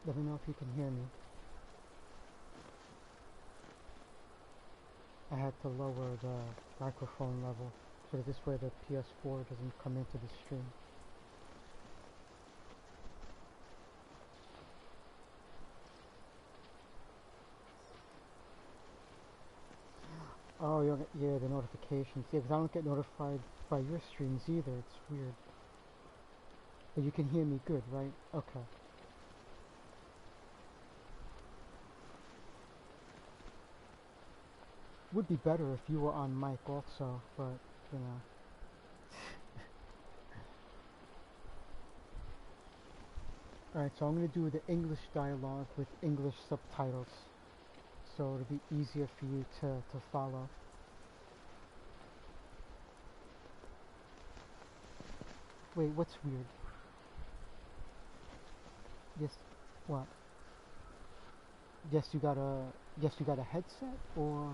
Let me know if you can hear me. I had to lower the microphone level so that this way the PS4 doesn't come into the stream. Oh, yeah, the notifications. Yeah, because I don't get notified by your streams either. It's weird. But you can hear me good, right? Okay. Would be better if you were on mic also, but, you know. Alright, so I'm going to do the English dialogue with English subtitles, so it'll be easier for you to follow. Wait, what's weird? Yes, what? Yes, you got a headset, or...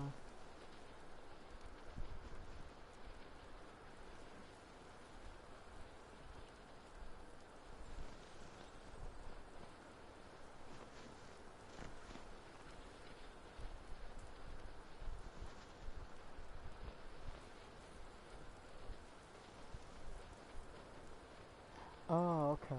Oh, okay.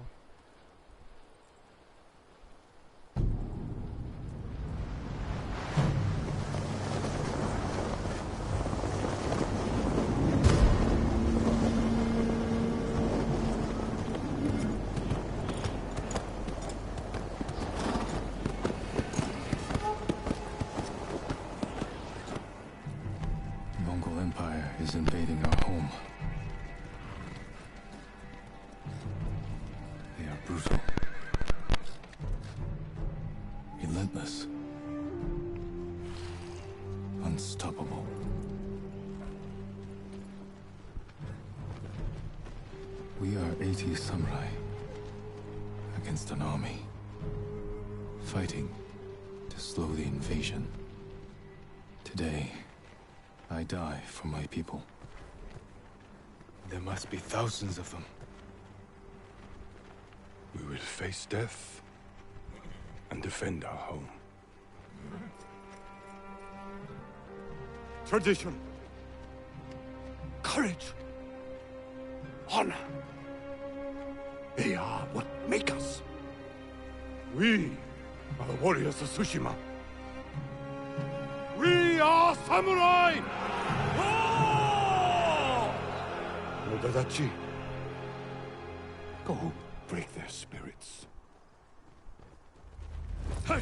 The Mongol Empire is invading our home. They are brutal, relentless, unstoppable. We are 80 samurai against an army, fighting to slow the invasion. Today, I die for my people. There must be thousands of them. We will face death and defend our home. Tradition, courage, honor. They are what make us. We are the warriors of Tsushima. We are samurai! Nodadachi, go break their spirits. Hey!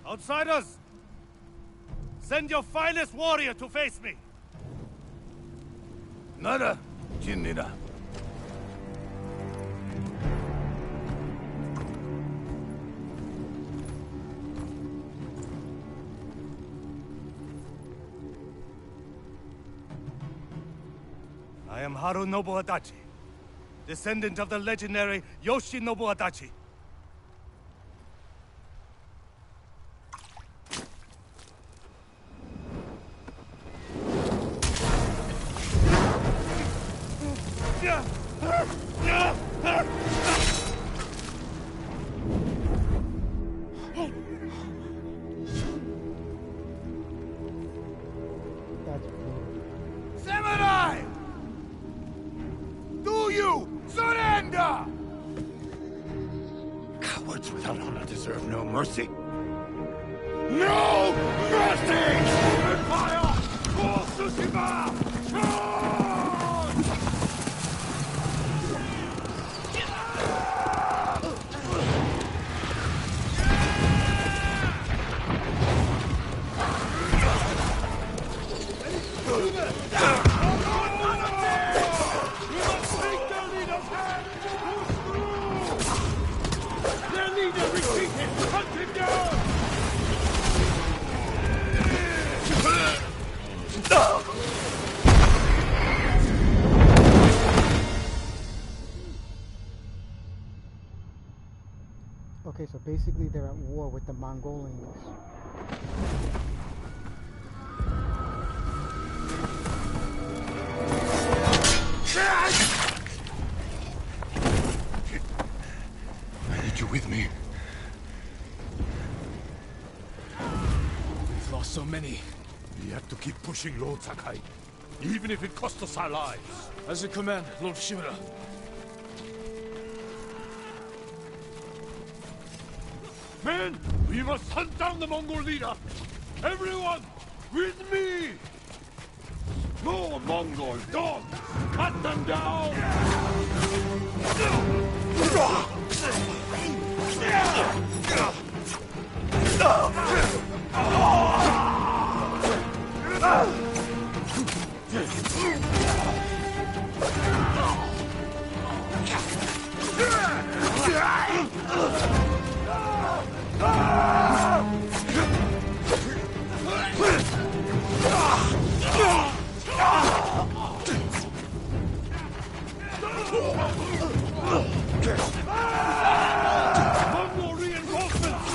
Outsiders! Send your finest warrior to face me! Nada, Jinnida. I am Harunobu Adachi, descendant of the legendary Yoshinobu Adachi. Samurai! Do you surrender? Cowards without honor deserve no mercy. No mercy! Empire! For Tsushima! Charge! Okay, so basically they're at war with the Mongolians. I need you with me. We've lost so many. We have to keep pushing, Lord Sakai, even if it costs us our lives. As you command, Lord Shimura. Men, we must hunt down the Mongol leader! Everyone, with me! No Mongol dogs! Cut them down! Mongol reinforcements!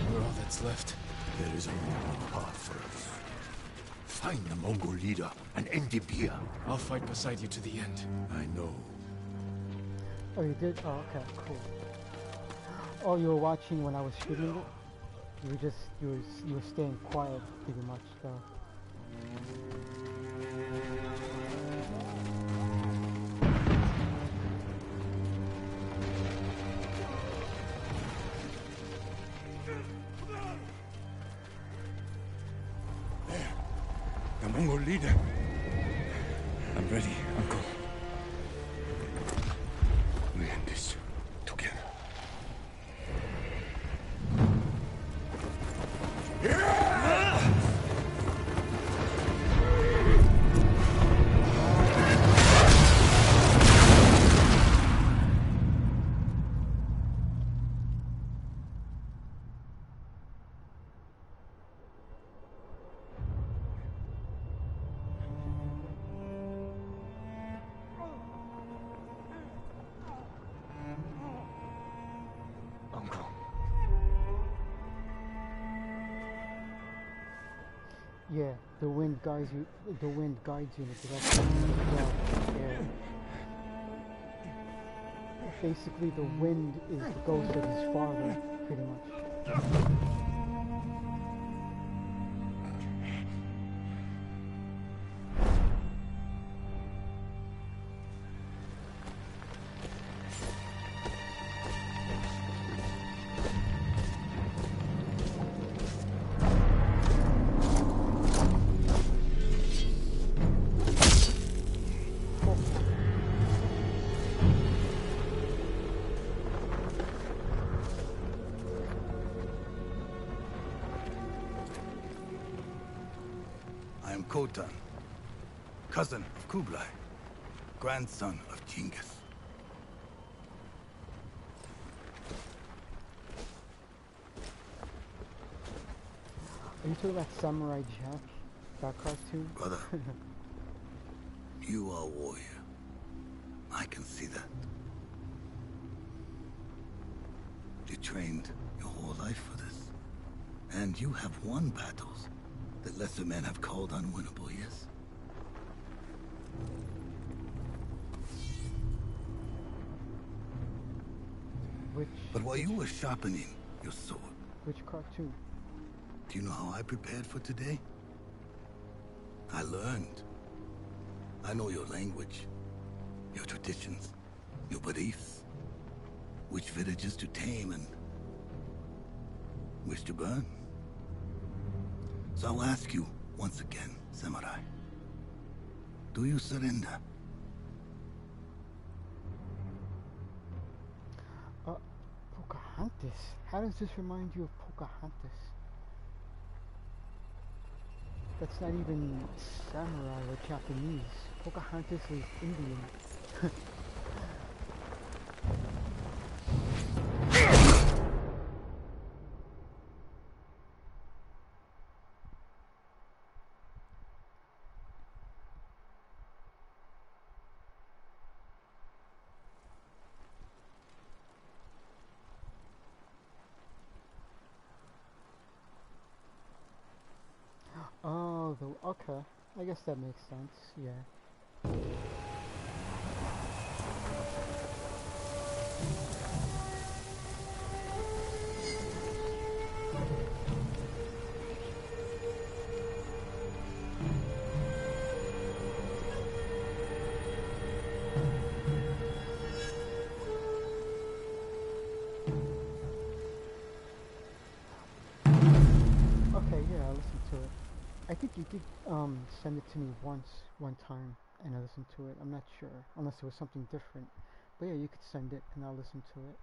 We're all that's left. There is only one path for us. Find the Mongol leader and end the beer. I'll fight beside you to the end. I know. Oh, you did? Oh, okay, cool. Oh, you were watching when I was shooting it? You were staying quiet pretty much, though. The Mongol leader. I'm ready, Uncle. We end this together. Uncle. Yeah, the wind guides you. The wind guides you in the direction of the air. Basically, the wind is the ghost of his father, pretty much. I am Khotan, cousin of Kublai, grandson of Genghis. Are you talking about Samurai Jack? That cartoon? Brother, you are a warrior. I can see that. You trained your whole life for this. And you have won battles that lesser men have called unwinnable, yes? But while you were sharpening your sword, Which cartoon? do you know how I prepared for today? I learned I know your language, your traditions, your beliefs, which villages to tame and which to burn. So I'll ask you once again, samurai. Do you surrender? Pocahontas? How does this remind you of Pocahontas? That's not even samurai or Japanese. Pocahontas is Indian. Oh, okay. I guess that makes sense, yeah. Okay, yeah, I'll listen to it. I think you did send it to me one time, and I listened to it. I'm not sure, unless it was something different. But yeah, you could send it, and I'll listen to it.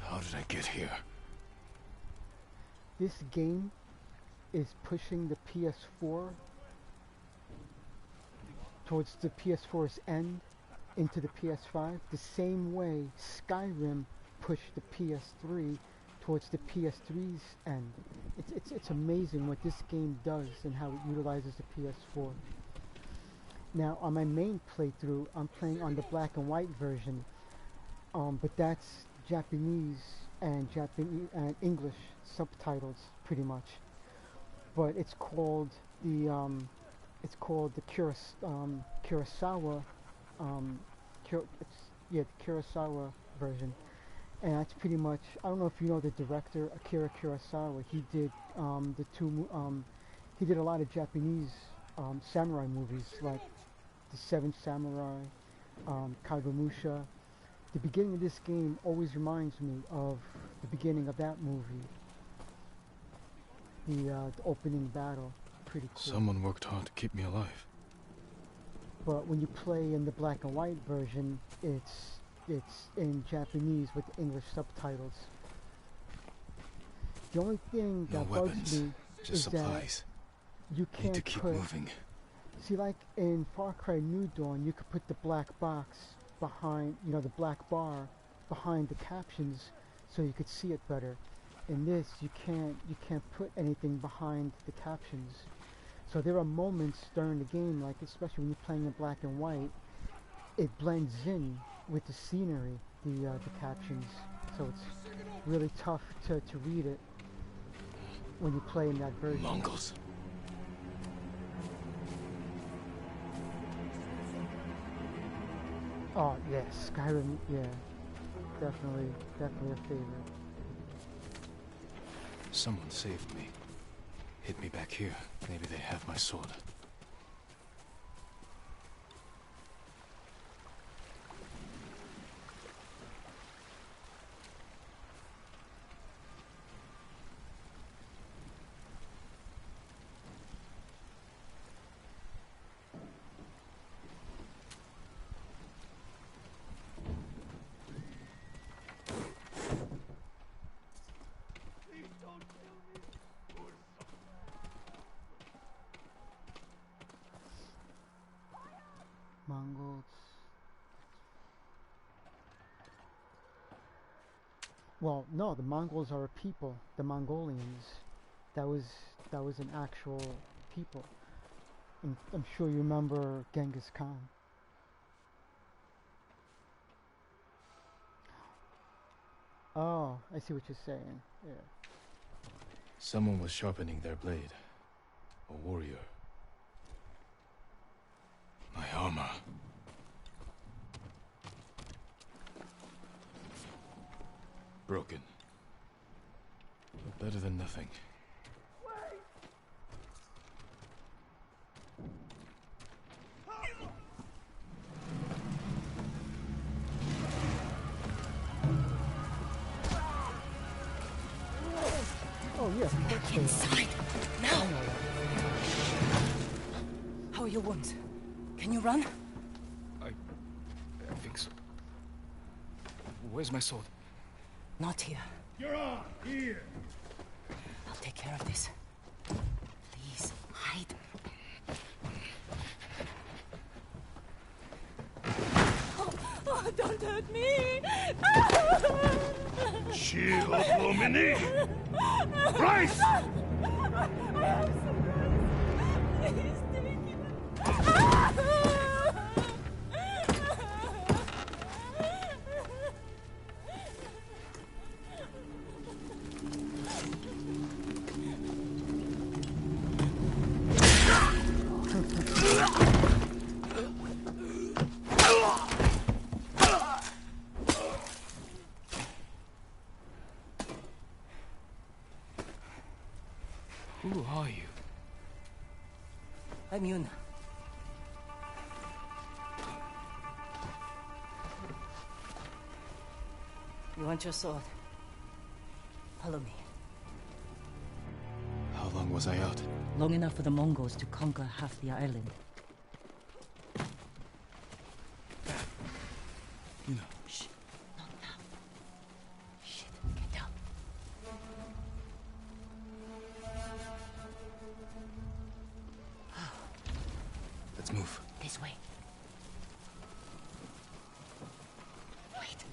How did I get here? This game is pushing the PS4 towards the PS4's end into the PS5 the same way Skyrim pushed the PS3 towards the PS3's end. It's amazing what this game does and how it utilizes the PS4. Now on my main playthrough, I'm playing on the black and white version, but that's Japanese and English subtitles pretty much. But it's called the Kurosawa the Kurosawa version, and that's pretty much, I don't know if you know the director Akira Kurosawa. He did he did a lot of Japanese samurai movies like The Seven Samurai, Kagemusha. The beginning of this game always reminds me of the beginning of that movie. The opening battle, pretty cool. Someone worked hard to keep me alive. But when you play in the black and white version, it's in Japanese with English subtitles. The only thing No that weapons, bugs me just is supplies. that you Need can't to keep put. moving. See, like in Far Cry New Dawn, you could put the black box behind, the black bar behind the captions, so you could see it better. In this, you can't put anything behind the captions. So there are moments during the game, like especially when you're playing in black and white, it blends in with the scenery, the captions. So it's really tough to read it when you play in that version. Mongols. Oh yeah, Skyrim, yeah, definitely a favorite. Someone saved me. Hid me back here. Maybe they have my sword. Well, no, the Mongols are a people. The Mongolians. That was an actual people. And I'm sure you remember Genghis Khan. Oh, I see what you're saying. Yeah. Someone was sharpening their blade. A warrior. My armor. Broken. But better than nothing. Oh yeah, of course they are. Inside! I Now! know that. How are your wounds? Can you run? I think so. Where's my sword? Not here. You're on! Here! I'll take care of this. Please, hide. Oh, don't hurt me! Shield Lumini! Rice! Please take it. Who are you? I'm Yuna. You want your sword? Follow me. How long was I out? Long enough for the Mongols to conquer half the island. You know. Shh. Not now. Shit. Get down. Let's move. This way. Wait.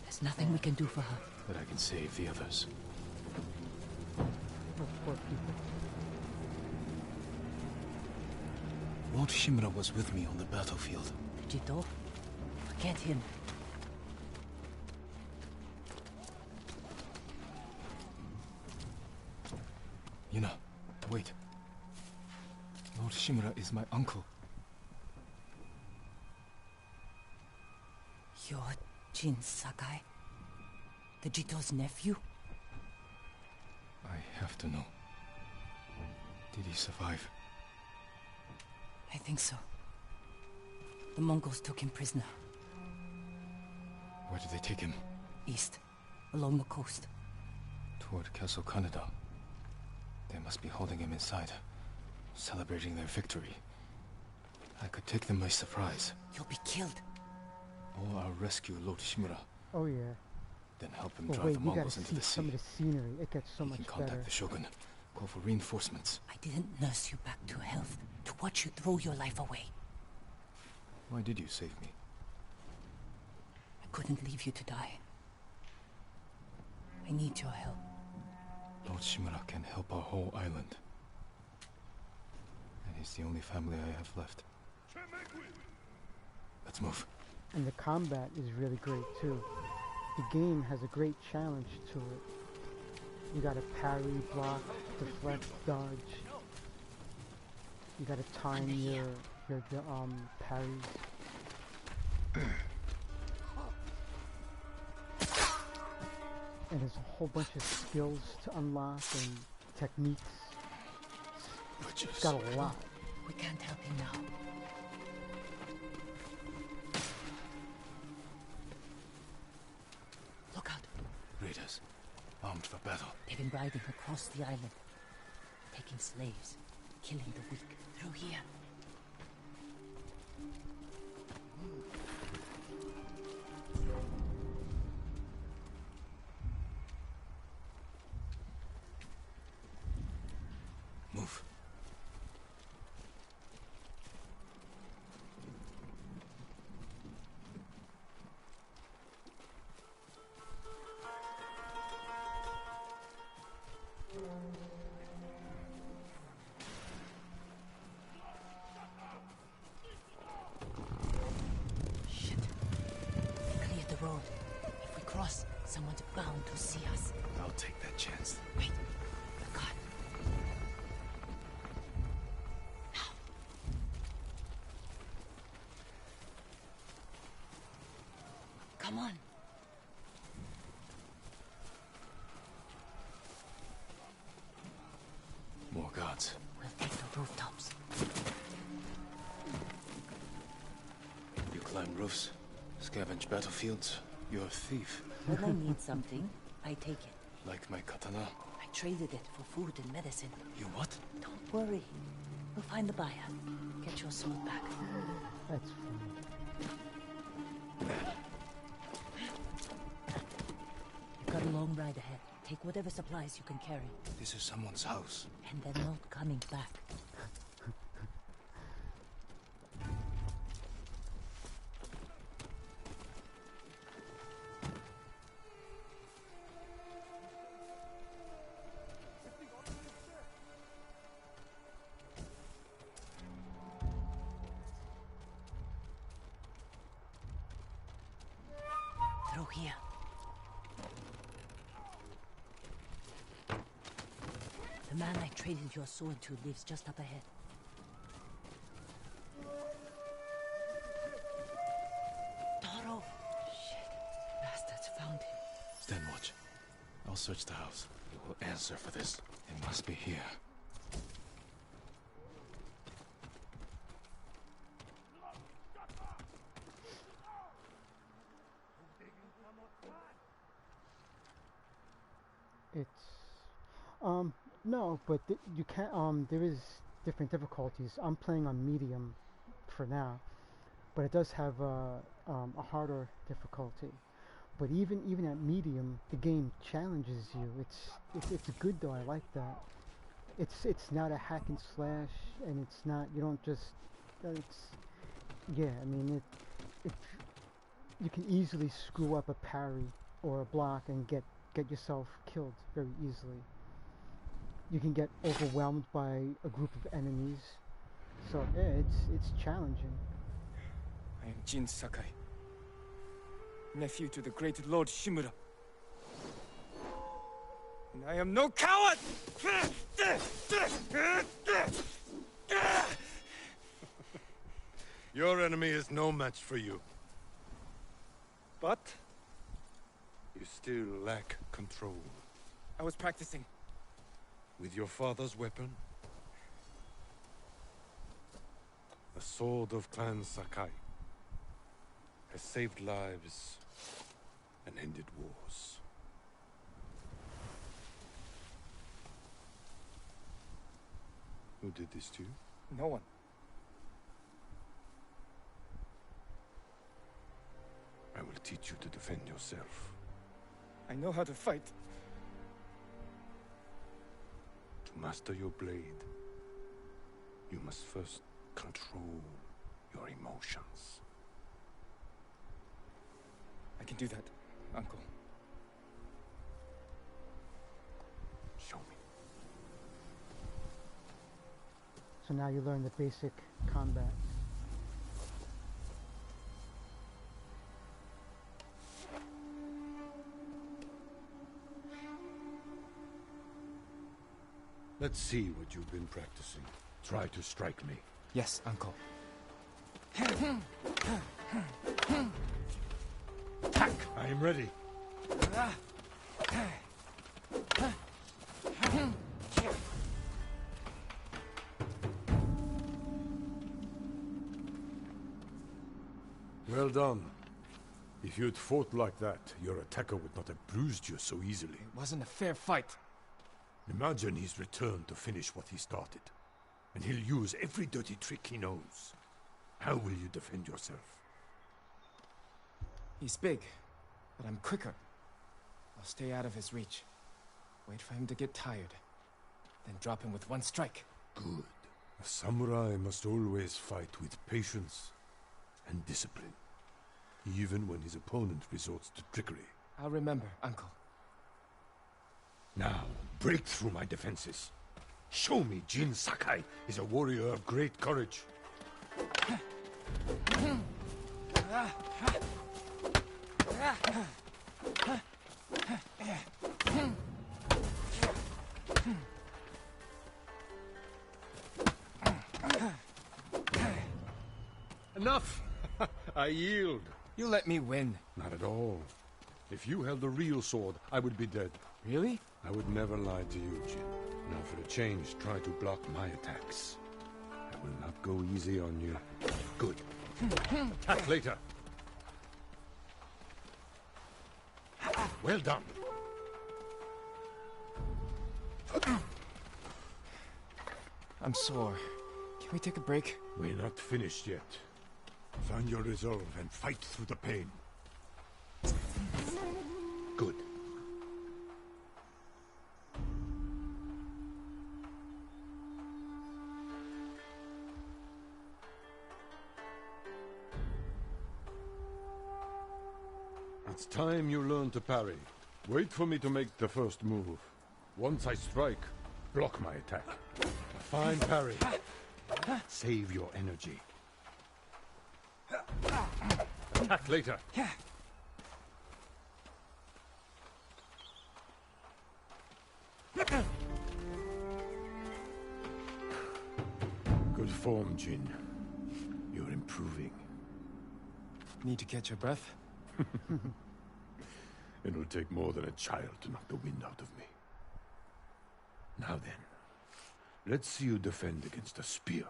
There's nothing we can do for her. But I can save the others. Those poor people. Lord Shimura was with me on the battlefield. The Jito? Forget him. Yuna, wait. Lord Shimura is my uncle. You're Jin Sakai? The Jito's nephew? I have to know. Did he survive? I think so. The Mongols took him prisoner. Where did they take him? East, along the coast. Toward Castle Kaneda. They must be holding him inside, celebrating their victory. I could take them by surprise. You'll be killed. Or I'll rescue Lord Shimura, Oh yeah. then help him But drive wait, the you gotta Mongols into see the some sea. of the scenery. It gets so He much can contact better. the Shogun, call for reinforcements. I didn't nurse you back to health to watch you throw your life away. Why did you save me? I couldn't leave you to die. I need your help. Lord Shimura can help our whole island. And he's the only family I have left. Let's move. And the combat is really great too. The game has a great challenge to it. You gotta parry, block, deflect, dodge. You gotta time your parries. And there's a whole bunch of skills to unlock and techniques. It's got a lot. We can't help him now. Look out. Raiders, armed for battle. They've been riding across the island, taking slaves, killing the weak. Through here. Move. road. If we cross, someone's bound to see us. I'll take that chance. Wait, the gun. Now. Come on. More guards. We'll take the rooftops. You climb roofs, scavenge battlefields. You're a thief. When I need something, I take it. Like my katana. I traded it for food and medicine. You what? Don't worry. We'll find the buyer. Get your sword back. That's funny. You've got a long ride ahead. Take whatever supplies you can carry. This is someone's house. And they're not coming back. Through here. The man I traded your sword to lives just up ahead. Toro! Shit. Bastards found him. Stand watch. I'll search the house. You will answer for this. It must be here. It's no, but you can't. There is different difficulties. I'm playing on medium for now, but it does have a harder difficulty. But even at medium, the game challenges you. It's good though. I like that. It's not a hack and slash, and it's not. You don't just. It's yeah. I mean you can easily screw up a parry or a block and get yourself killed very easily. You can get overwhelmed by a group of enemies. So yeah, it's challenging. I am Jin Sakai, nephew to the great Lord Shimura. And I am no coward! Your enemy is no match for you. But you still lack control. I was practicing. With your father's weapon? The sword of Clan Sakai has saved lives and ended wars. Who did this to you? No one. I will teach you to defend yourself. I know how to fight. To master your blade, you must first control your emotions. I can do that, Uncle. Show me. So now you learn the basic combat. Let's see what you've been practicing. Try to strike me. Yes, Uncle. I am ready. Well done. If you'd fought like that, your attacker would not have bruised you so easily. It wasn't a fair fight. Imagine he's returned to finish what he started. And he'll use every dirty trick he knows. How will you defend yourself? He's big, but I'm quicker. I'll stay out of his reach. Wait for him to get tired. Then drop him with one strike. Good. A samurai must always fight with patience and discipline. Even when his opponent resorts to trickery. I'll remember, Uncle. Now, break through my defenses. Show me Jin Sakai is a warrior of great courage. Enough! I yield. You let me win. Not at all. If you held the real sword, I would be dead. Really? I would never lie to you, Jin. Now for a change, try to block my attacks. I will not go easy on you. Good. Attack later. Well done. I'm sore. Can we take a break? We're not finished yet. Find your resolve and fight through the pain. Good. It's time you learn to parry. Wait for me to make the first move. Once I strike, block my attack. A fine parry. Save your energy. Attack later. Good form, Jin. You're improving. Need to catch your breath? It'll take more than a child to knock the wind out of me. Now then, let's see you defend against a spear.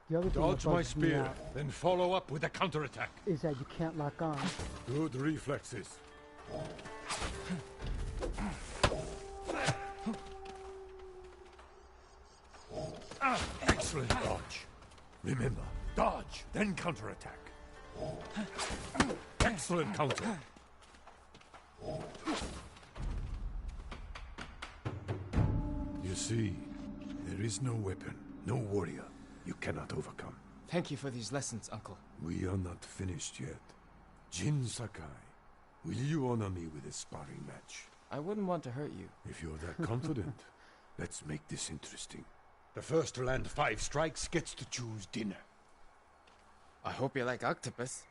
The other thing Dodge that my bugs me spear, out then follow up with a counterattack. is that you can't lock on. Good reflexes. Excellent dodge. Remember, dodge, then counterattack. Excellent counter. You see, there is no weapon, no warrior you cannot overcome. Thank you for these lessons, Uncle. We are not finished yet. Jin Sakai, will you honor me with a sparring match? I wouldn't want to hurt you. If you're that confident, let's make this interesting. The first to land 5 strikes gets to choose dinner. I hope you like octopus.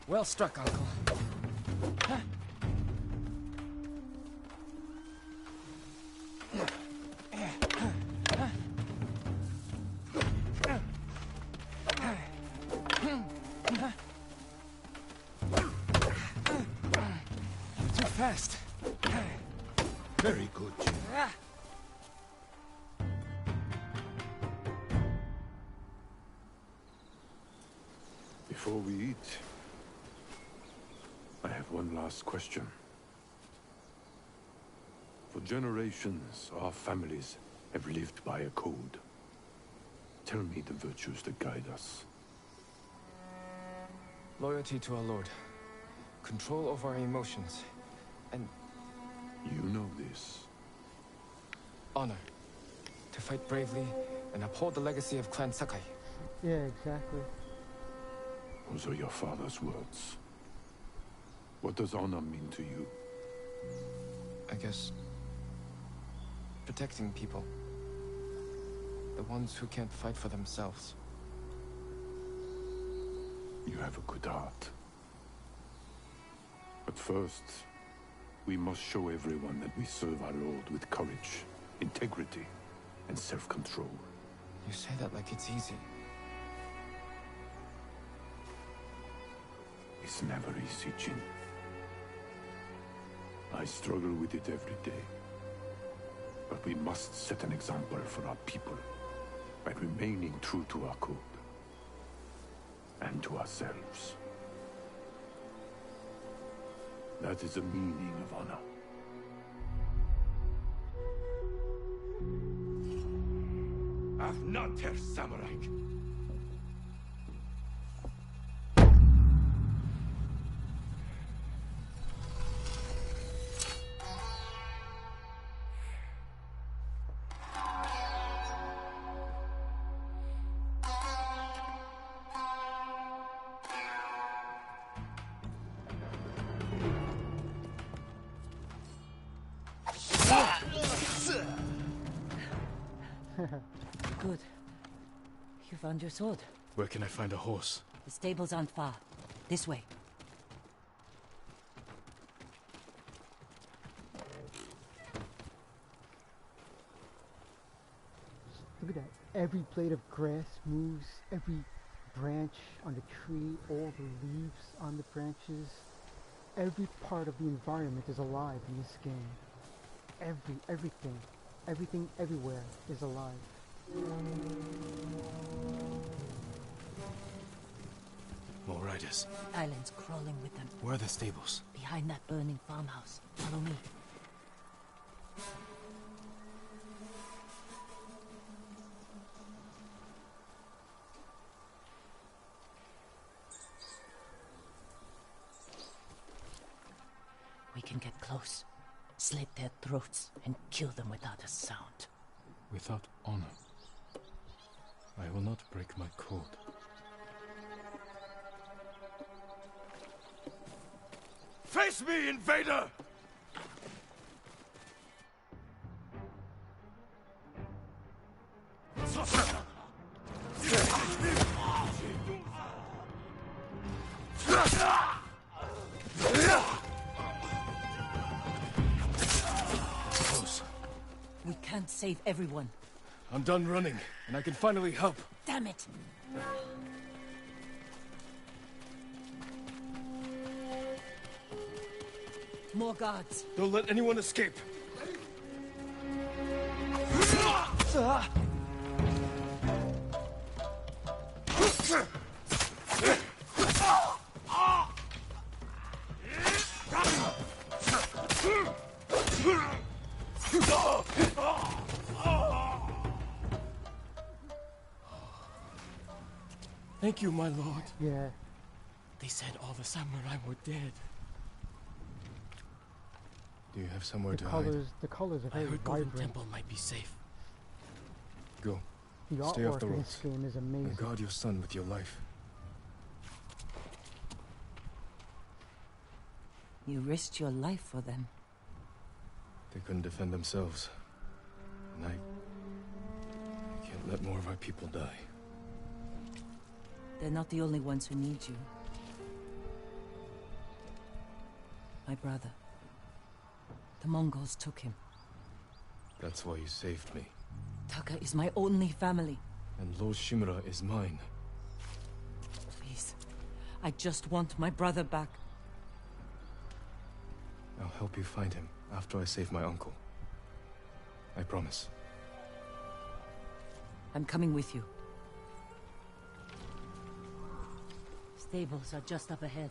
Well struck, Uncle. Too fast. Very good, Jin. Before we eat, I have one last question. For generations, our families have lived by a code. Tell me the virtues that guide us. Loyalty to our Lord. Control over our emotions. And You know this. honor. To fight bravely and uphold the legacy of Clan Sakai. Yeah, exactly. Those are your father's words. What does honor mean to you? I guess... protecting people. The ones who can't fight for themselves. You have a good heart. But first, we must show everyone that we serve our Lord with courage, integrity, and self-control. You say that like it's easy. It's never easy, Jin. I struggle with it every day. But we must set an example for our people by remaining true to our code and to ourselves. That is the meaning of honor. Afnater Samurai. Good. You found your sword. Where can I find a horse? The stables aren't far. This way. Look at that. Every blade of grass moves, every branch on the tree, all the leaves on the branches. Every part of the environment is alive in this game. Everything everywhere is alive. More riders. Islands crawling with them. Where are the stables? Behind that burning farmhouse. Follow me. We can get close, slit their throats, and kill them without a sound. Without honor. I will not break my code. Face me, invader! Close. We can't save everyone. I'm done running, and I can finally help. Damn it! More guards. Don't let anyone escape. Thank you, my lord. Yeah. They said all the samurai were dead. Do you have somewhere The to colors are I very heard Golden vibrant. Temple might be safe. hide? Go. The Stay off artwork the in roads. this game is amazing. And guard your son with your life. You risked your life for them. They couldn't defend themselves. And I can't let more of our people die. They're not the only ones who need you. My brother. The Mongols took him. That's why you saved me. Taka is my only family. And Lord Shimura is mine. Please. I just want my brother back. I'll help you find him after I save my uncle. I promise. I'm coming with you. Stables are just up ahead.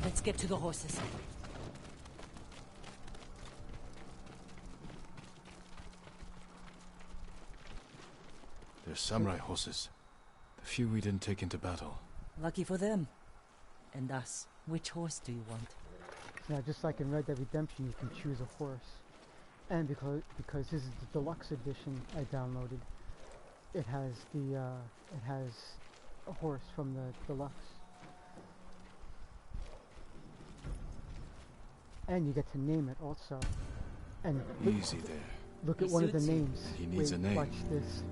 Let's get to the horses. They're samurai horses. The few we didn't take into battle. Lucky for them. And us. Which horse do you want? Now, just like in Red Dead Redemption, you can choose a horse. And because this is the deluxe edition I downloaded, it has a horse from the deluxe. And you get to name it also. And Easy there. look at He one of the suits you. names. He needs a name. Watch this.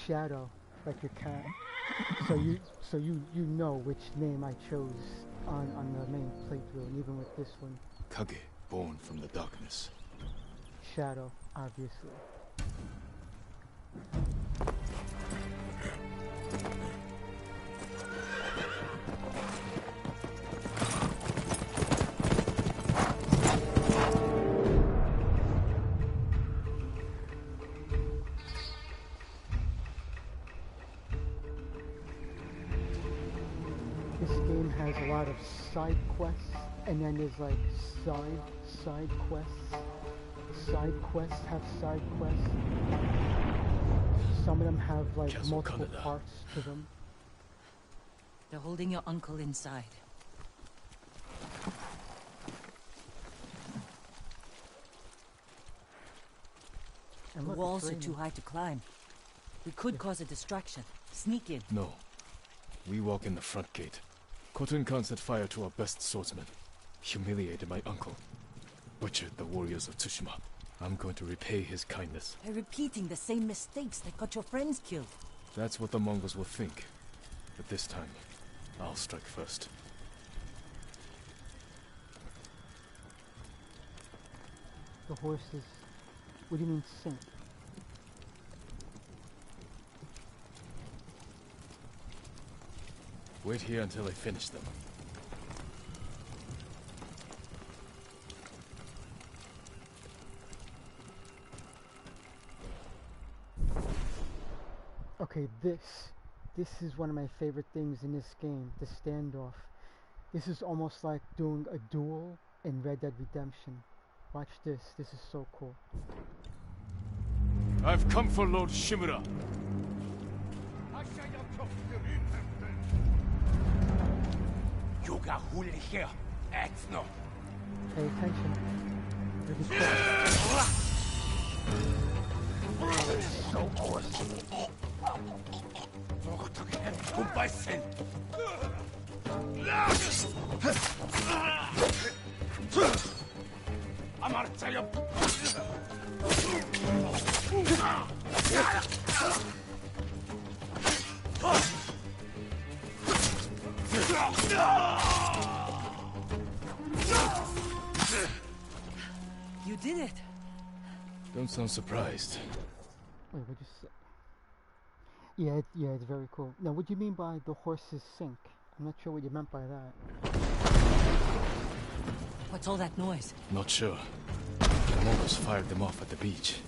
Shadow, like your cat. So you know which name I chose on the main playthrough, and even with this one, Kage, born from the darkness. Shadow, obviously. This game has a lot of side quests, and then there's like side quests. Side quests have side quests. Some of them have like Castle multiple Kaneda. parts to them. They're holding your uncle inside. And The look, walls it's are too raining. high to climb. We could cause a distraction. Sneak in. No. We walk in the front gate. Khotun Khan set fire to our best swordsman. Humiliated my uncle. Butchered the warriors of Tsushima. I'm going to repay his kindness. By repeating the same mistakes that got your friends killed. That's what the Mongols will think. But this time, I'll strike first. The horses. What do you mean sink? Wait here until I finish them. Okay, this is one of my favorite things in this game, the standoff. This is almost like doing a duel in Red Dead Redemption. Watch this is so cool. I've come for Lord Shimura. Pay attention. Really cool. You did it. Don't sound surprised. Wait, what'd you say? Yeah, it's very cool. Now, what do you mean by the horses sink? I'm not sure what you meant by that. What's all that noise? Not sure. The Mongols fired them off at the beach.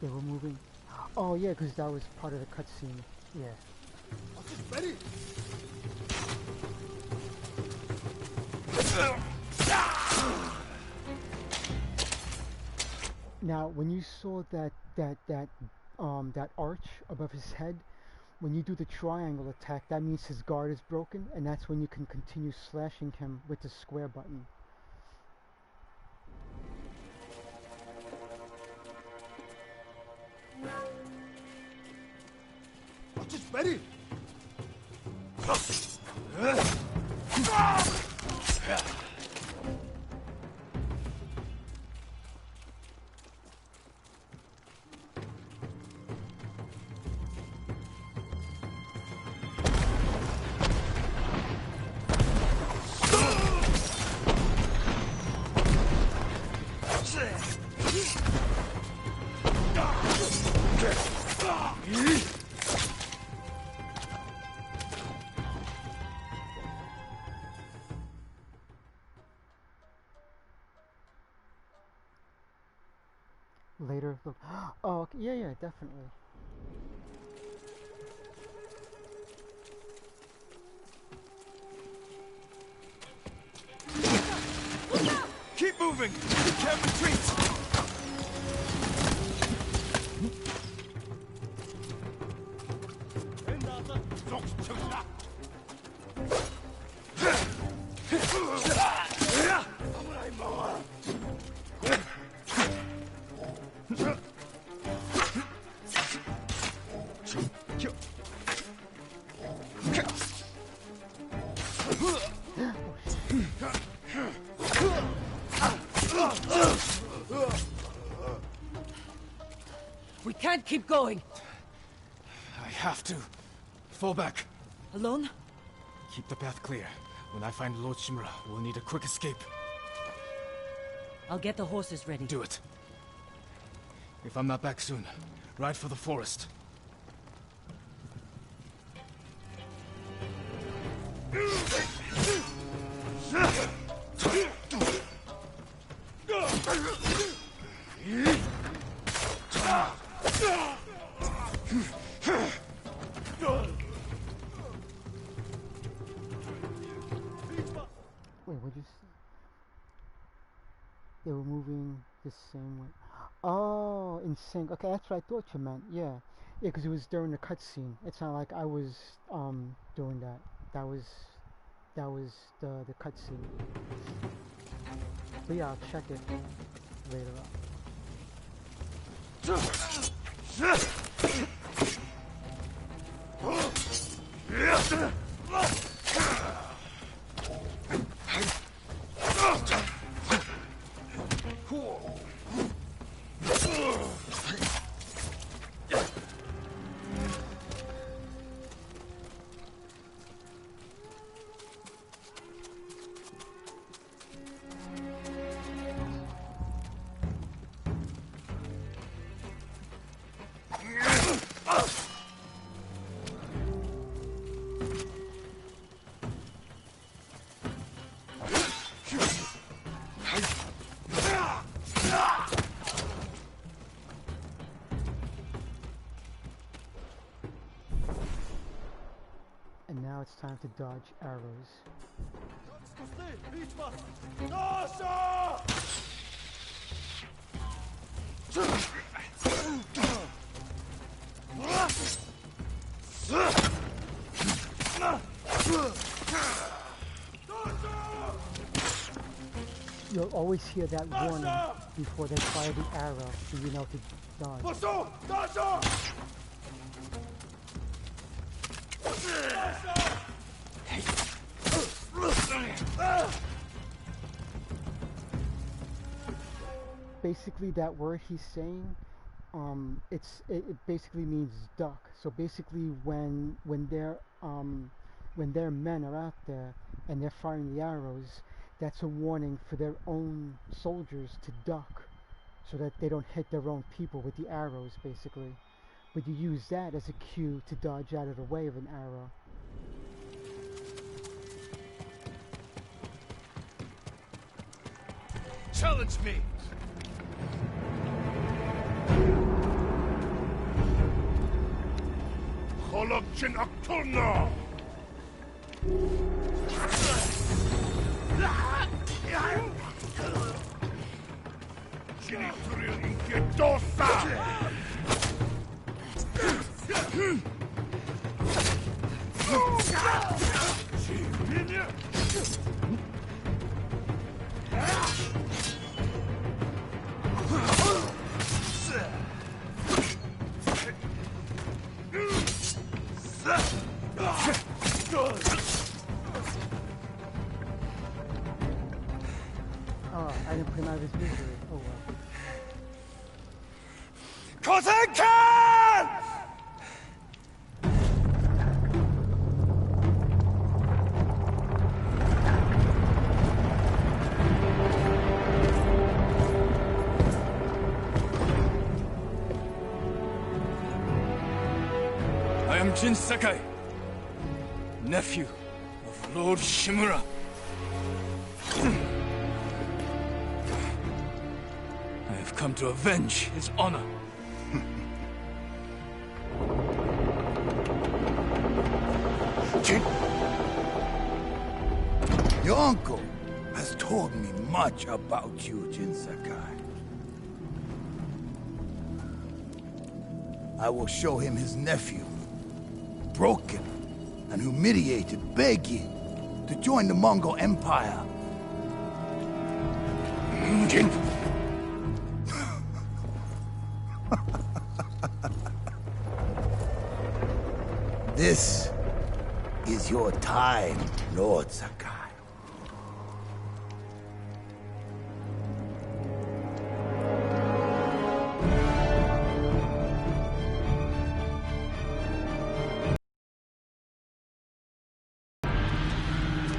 They were moving. Oh yeah, because that was part of the cutscene. Yeah. Ready? Now, when you saw that arch above his head, when you do the triangle attack, that means his guard is broken, and that's when you can continue slashing him with the square button. Just ready. Later, look. Oh, okay, yeah, definitely. Keep moving! We can't retreat! We can't keep going. I have to. Fall back. Alone? Keep the path clear. When I find Lord Shimura, we'll need a quick escape. I'll get the horses ready. Do it. If I'm not back soon, ride for the forest. Wait, what'd you say? in sync. Okay, that's what I thought you meant. Yeah, yeah, because it was during the cutscene. It's not like I was doing that. That was the cutscene. But yeah, I'll check it later on. And now it's time to dodge arrows. You'll always hear that warning before they fire the arrow, so you know to dodge. Basically, that word he's saying, it basically means duck. So basically, when their men are out there and they're firing the arrows, that's a warning for their own soldiers to duck, so that they don't hit their own people with the arrows, basically. But you use that as a cue to dodge out of the way of an arrow. Challenge me! Holochin Octurno! Genitorial Inquietosa! Oh, I didn't put him out of his misery. Oh well. Kosenkan! I am Jin Sakai, nephew of Lord Shimura. I have come to avenge his honor. Your uncle has told me much about you, Jin Sakai. I will show him his nephew, broken and humiliated, begging to join the Mongol Empire. Jin. This is your time, Lord Sakai.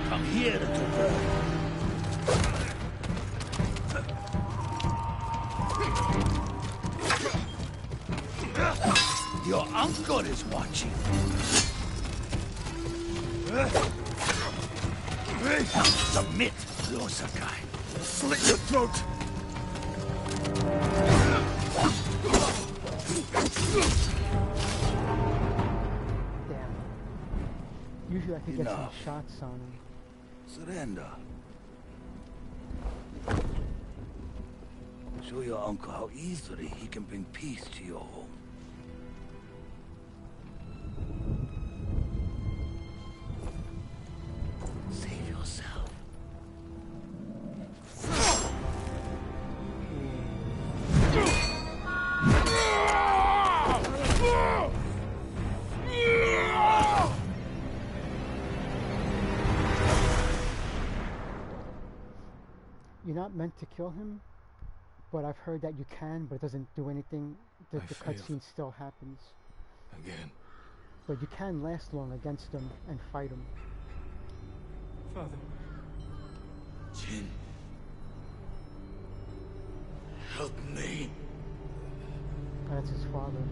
Come here, little bird. Your uncle is watching. Submit, Lord Sakai. Slit your throat. Damn. Usually I could get some Enough. shots on him. Surrender. Show your uncle how easily he can bring peace to your home. Save yourself. You're not meant to kill him, but I've heard that you can, but it doesn't do anything. The cutscene still happens. Again. But you can last long against him and fight him. Father. Jin. Help me. That's his father.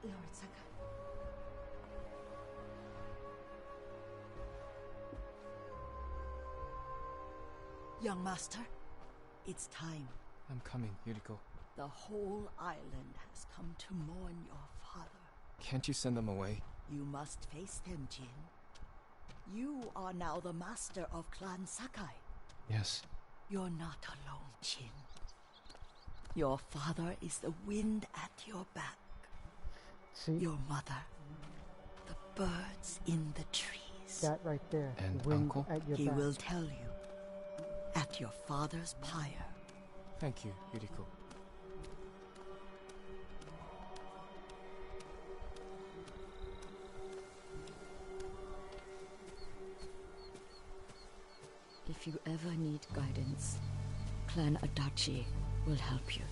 Lord Sakai. Young master, it's time. I'm coming, Yuriko. The whole island has come to mourn your father. Can't you send them away? You must face them, Jin. You are now the master of Clan Sakai. Yes. You're not alone, Jin. Your father is the wind at your back. See? Your mother, the birds in the trees. That right there. And the wind Uncle? at your He back. will tell you at your father's pyre. Thank you, Yuriko. If you ever need guidance, Clan Adachi will help you.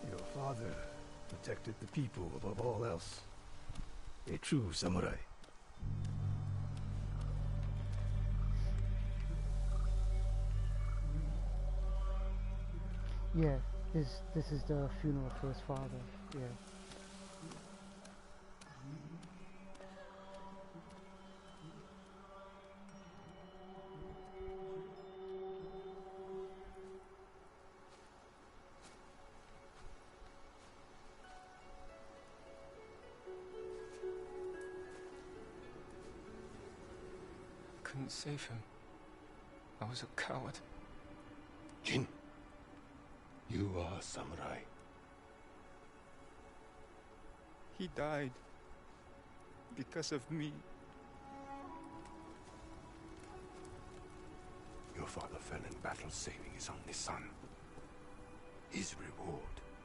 Your father protected the people above all else. A true samurai. Yeah, this is the funeral for his father. Yeah. Couldn't save him. I was a coward. Jin, you are a samurai. He died because of me. Your father fell in battle saving his only son. His reward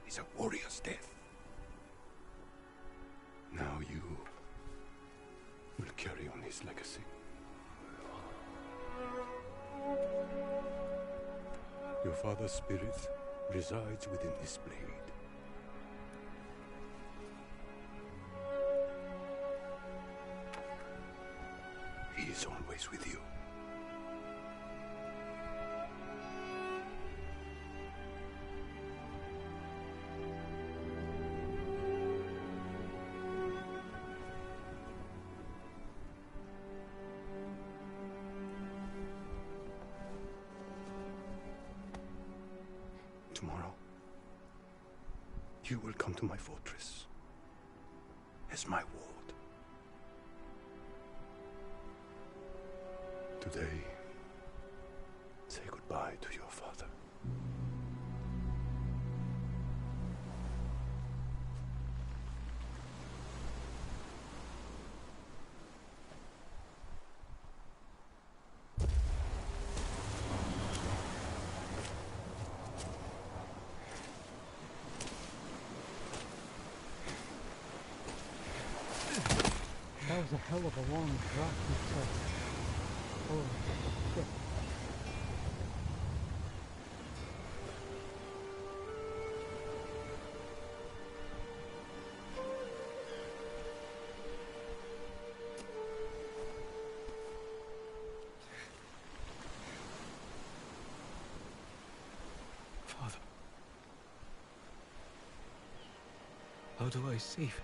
is a warrior's death. Now you will carry on his legacy. Your father's spirit resides within this blade. He is always with you. Tomorrow, you will come to my fortress as my ward. Today, say goodbye to your father. That was a hell of a long drop he took. Holy shit. How do I save him?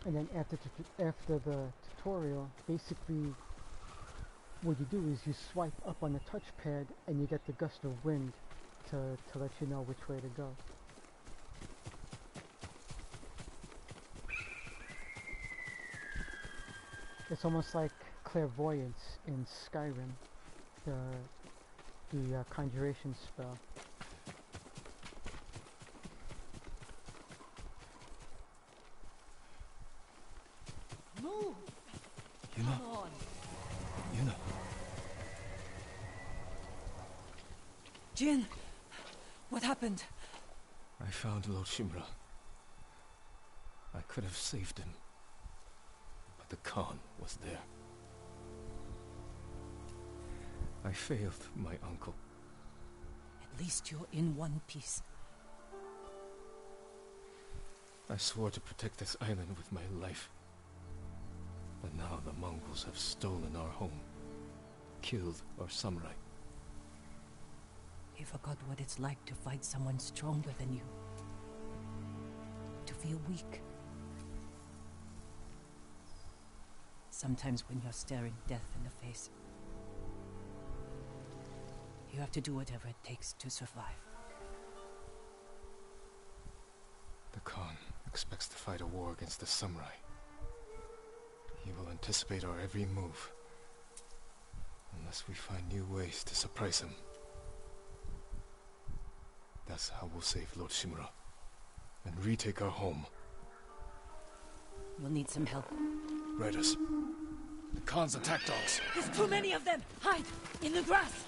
And then after the tutorial, basically what you do is you swipe up on the touchpad and you get the gust of wind to let you know which way to go. It's almost like clairvoyance in Skyrim, the conjuration spell. Move! Yuna. Come on. Yuna. Jin, what happened? I found Lord Shimura. I could have saved him, but the Khan was there. I failed my uncle. At least you're in one piece. I swore to protect this island with my life. But now the Mongols have stolen our home, killed our samurai. You forgot what it's like to fight someone stronger than you. To feel weak. Sometimes when you're staring death in the face, you have to do whatever it takes to survive. The Khan expects to fight a war against the samurai. He will anticipate our every move, unless we find new ways to surprise him. That's how we'll save Lord Shimura, and retake our home. You'll need some help. Riders. The Khan's attack dogs. There's too many of them! Hide! In the grass!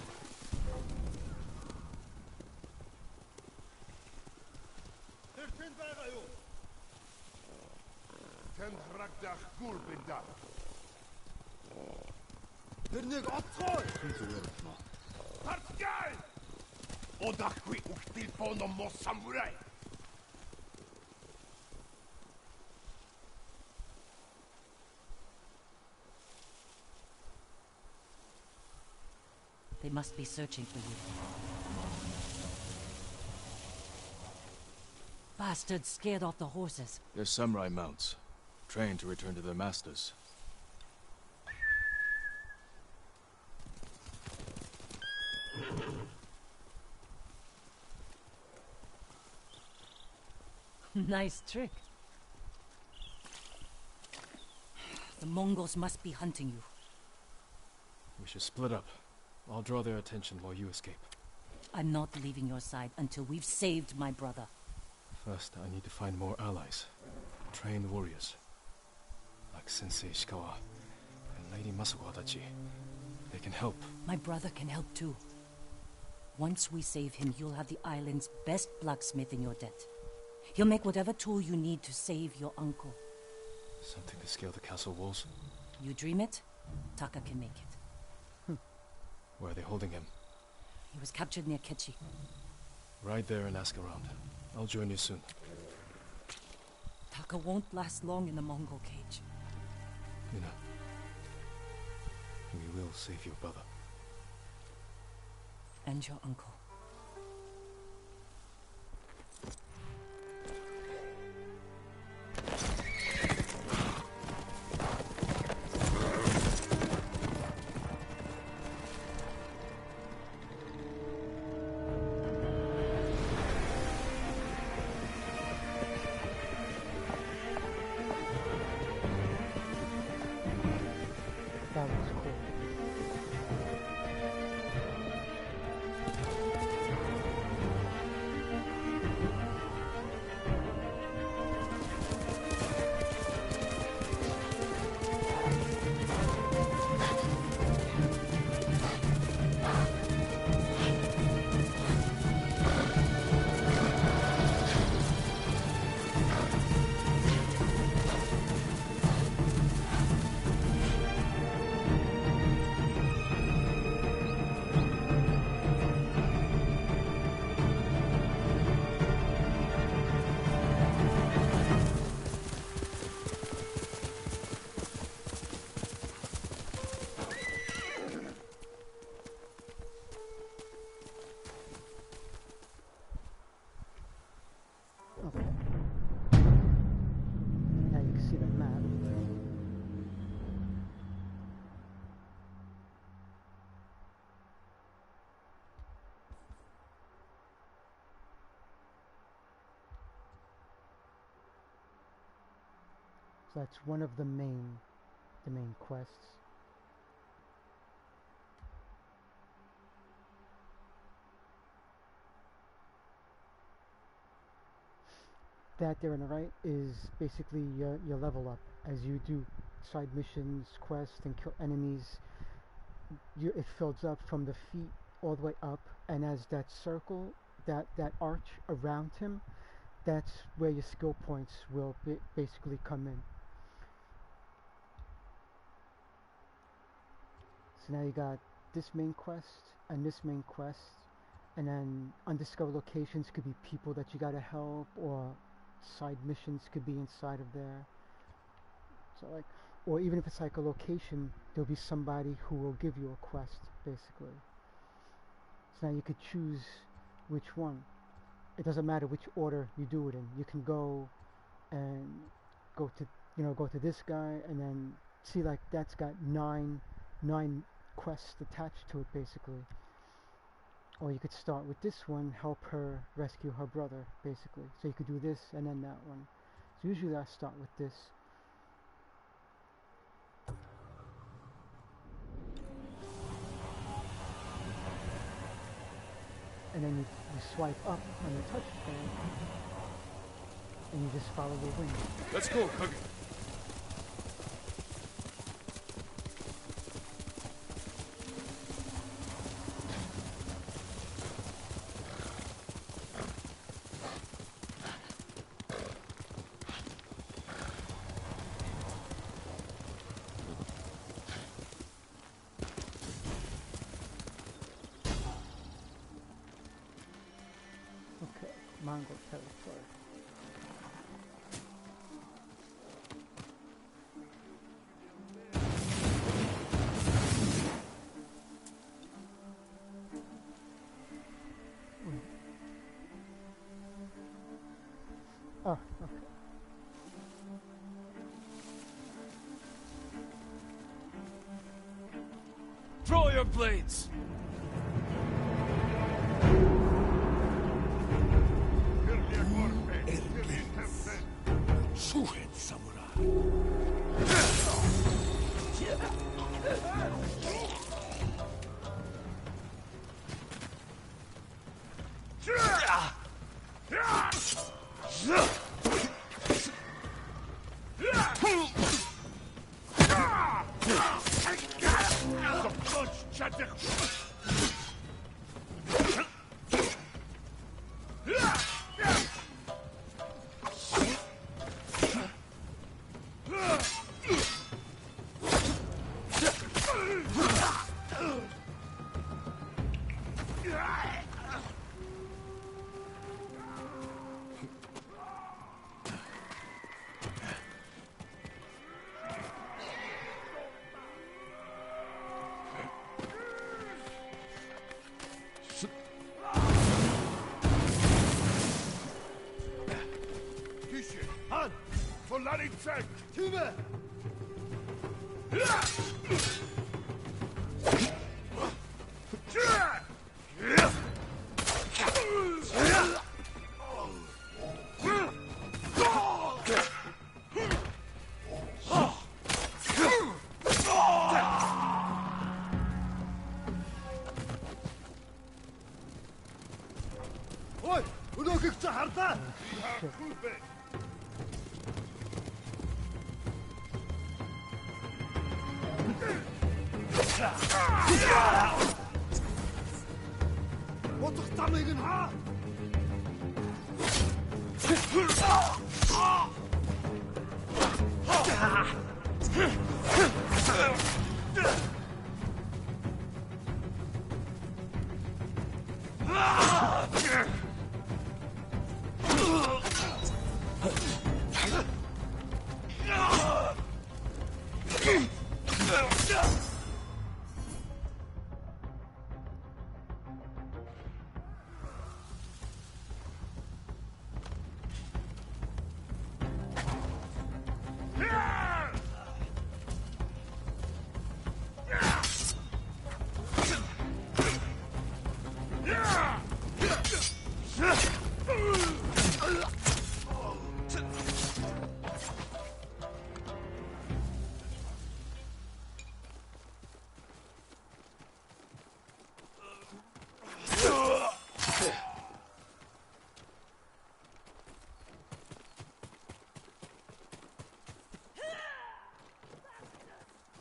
They must be searching for you. Bastards scared off the horses. They're samurai mounts, trained to return to their masters. Nice trick. The Mongols must be hunting you. We should split up. I'll draw their attention while you escape. I'm not leaving your side until we've saved my brother. First, I need to find more allies. Trained warriors. Like Sensei Ishikawa and Lady Masako Adachi. They can help. My brother can help too. Once we save him, you'll have the island's best blacksmith in your debt. He'll make whatever tool you need to save your uncle. Something to scale the castle walls? You dream it, Taka can make it. Where are they holding him? He was captured near Kechi. Ride there and ask around. I'll join you soon. Taka won't last long in the Mongol cage. Yuna. We will save your brother. And your uncle. That was cool. So that's one of the main quests. That there on the right is basically your level up. As you do side missions, quests, and kill enemies, it fills up from the feet all the way up, and as that circle, that arch around him, that's where your skill points will basically come in. So now you got this main quest and this main quest, and then undiscovered locations could be people that you gotta help, or side missions could be inside of there. So like, or even if it's like a location, there'll be somebody who will give you a quest, basically. So now you could choose which one. It doesn't matter which order you do it in. You can go to this guy, and then see like that's got nine quests attached to it, basically. Or you could start with this one, help her rescue her brother, basically. So you could do this and then that one. So usually I start with this. And then you swipe up on the touchpad, and you just follow the wind. Let's go, Kage. Okay, Mongol territory. Oh, okay. Draw your blades! Suhet, samurai. Han! For Larin's sake! Tübe! Oi! Unokic Saharta! Wat toch dan in haar?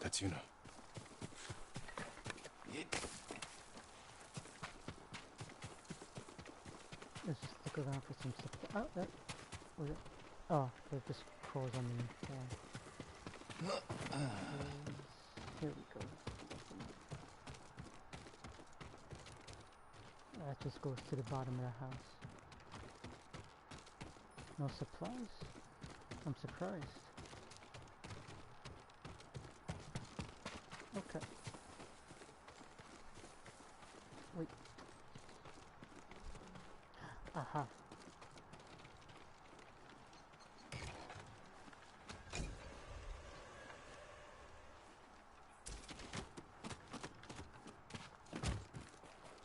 Tatsuno. Let's just look around for some supply. Oh, that was it. Oh, it just crawls underneath there. Here we go. That just goes to the bottom of the house. No supplies? I'm surprised. Okay. Wait. Aha.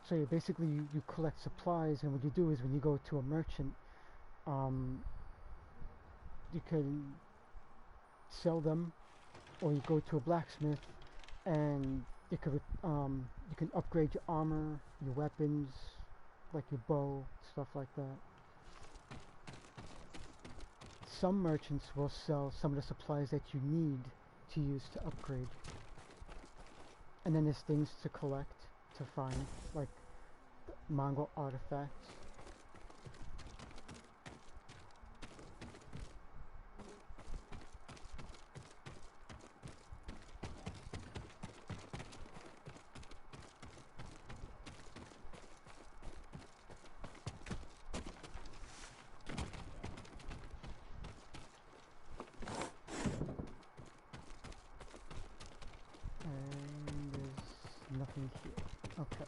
So you basically you collect supplies, and what you do is when you go to a merchant, you can sell them, or you go to a blacksmith, and you can upgrade your armor, your weapons, like your bow, stuff like that. Some merchants will sell some of the supplies that you need to use to upgrade. And then there's things to collect, to find, like Mongol artifacts. And there's nothing here. Okay.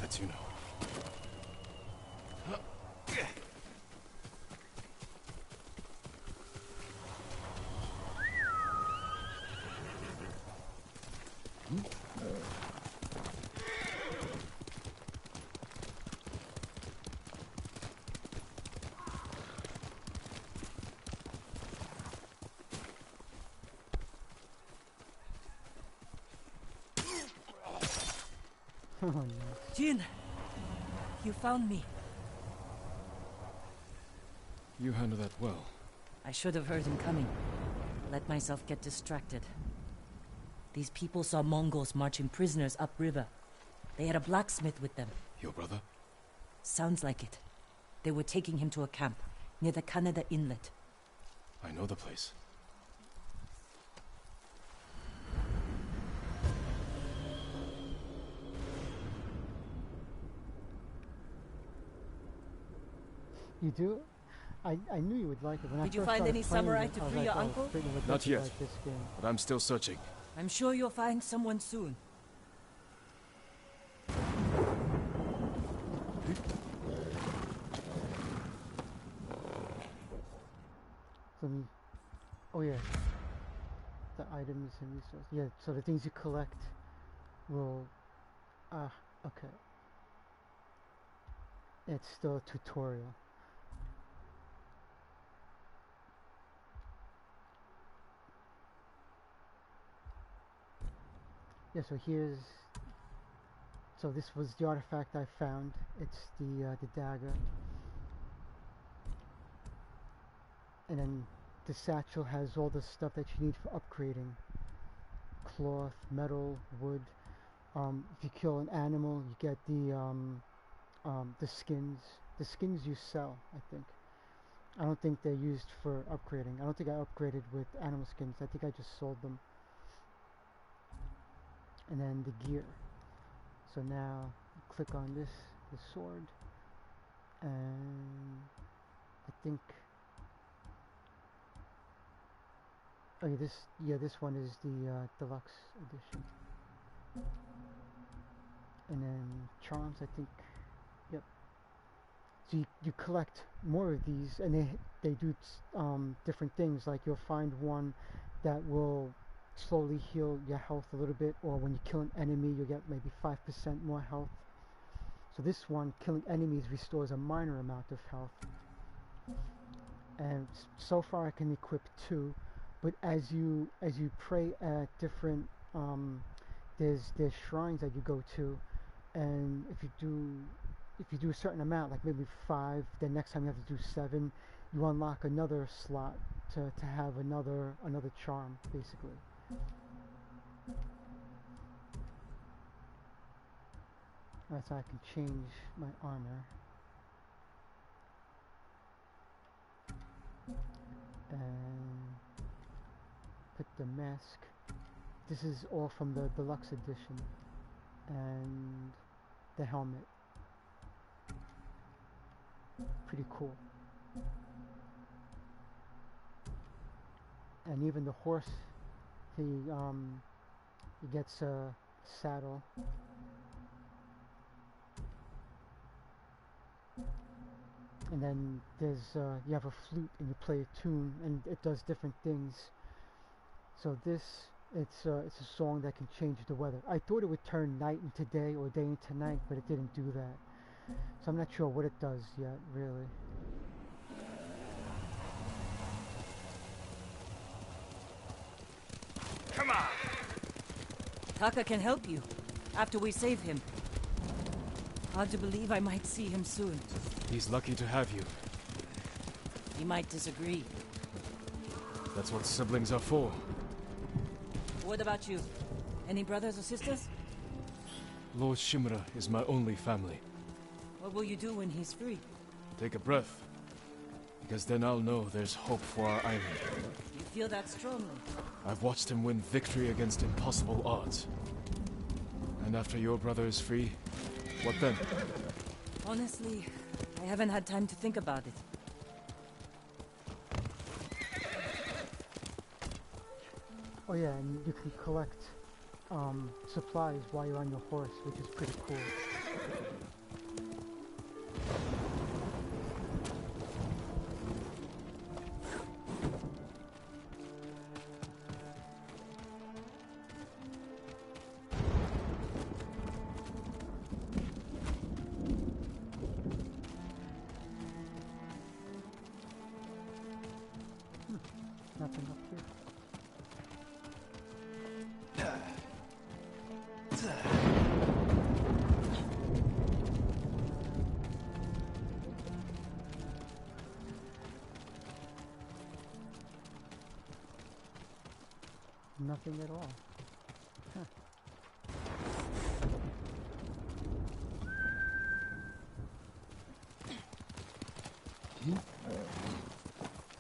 Tatsuno. Oh no. Jin! You found me. You handle that well. I should have heard him coming. Let myself get distracted. These people saw Mongols marching prisoners upriver. They had a blacksmith with them. Your brother? Sounds like it. They were taking him to a camp near the Kaneda Inlet. I know the place. You do? I knew you would like it. When Did you I first find started any playing samurai it, to I was free like, your oh, uncle? Brittany would Not like to yet. like this game. But I'm still searching. I'm sure you'll find someone soon. Oh yeah. The items and resources. Yeah, so the things you collect will... okay. It's still a tutorial. Yeah, so here's... So this was the artifact I found. It's the dagger. And then the satchel has all the stuff that you need for upgrading. Cloth, metal, wood. If you kill an animal, you get the skins. The skins you sell, I think. I don't think they're used for upgrading. I don't think I upgraded with animal skins. I think I just sold them. And then the gear. So now, click on this, the sword. And I think... Oh yeah, this one is the deluxe edition. And then charms, I think. Yep. So you collect more of these, and they do different things. Like you'll find one that will slowly heal your health a little bit, or when you kill an enemy, you'll get maybe 5% more health. So this one, killing enemies, restores a minor amount of health. And so far, I can equip 2. But as you pray at different there's shrines that you go to, and if you do a certain amount, like maybe 5, then next time you have to do 7, you unlock another slot to have another charm, basically. That's how I can change my armor. And put the mask. This is all from the deluxe edition. And the helmet. Pretty cool. And even the horse, he gets a saddle. And then there's you have a flute and you play a tune and it does different things. So this, it's a song that can change the weather. I thought it would turn night into day or day into night, but it didn't do that. So I'm not sure what it does yet, really. Come on! Taka can help you after we save him. Hard to believe I might see him soon. He's lucky to have you. He might disagree. That's what siblings are for. What about you? Any brothers or sisters? Lord Shimura is my only family. What will you do when he's free? Take a breath. Because then I'll know there's hope for our island. You feel that strongly? I've watched him win victory against impossible odds. And after your brother is free, what then? Honestly, I haven't had time to think about it. Oh yeah, and you can collect supplies while you're on your horse, which is pretty cool. Nothing up here. Nothing at all. Huh.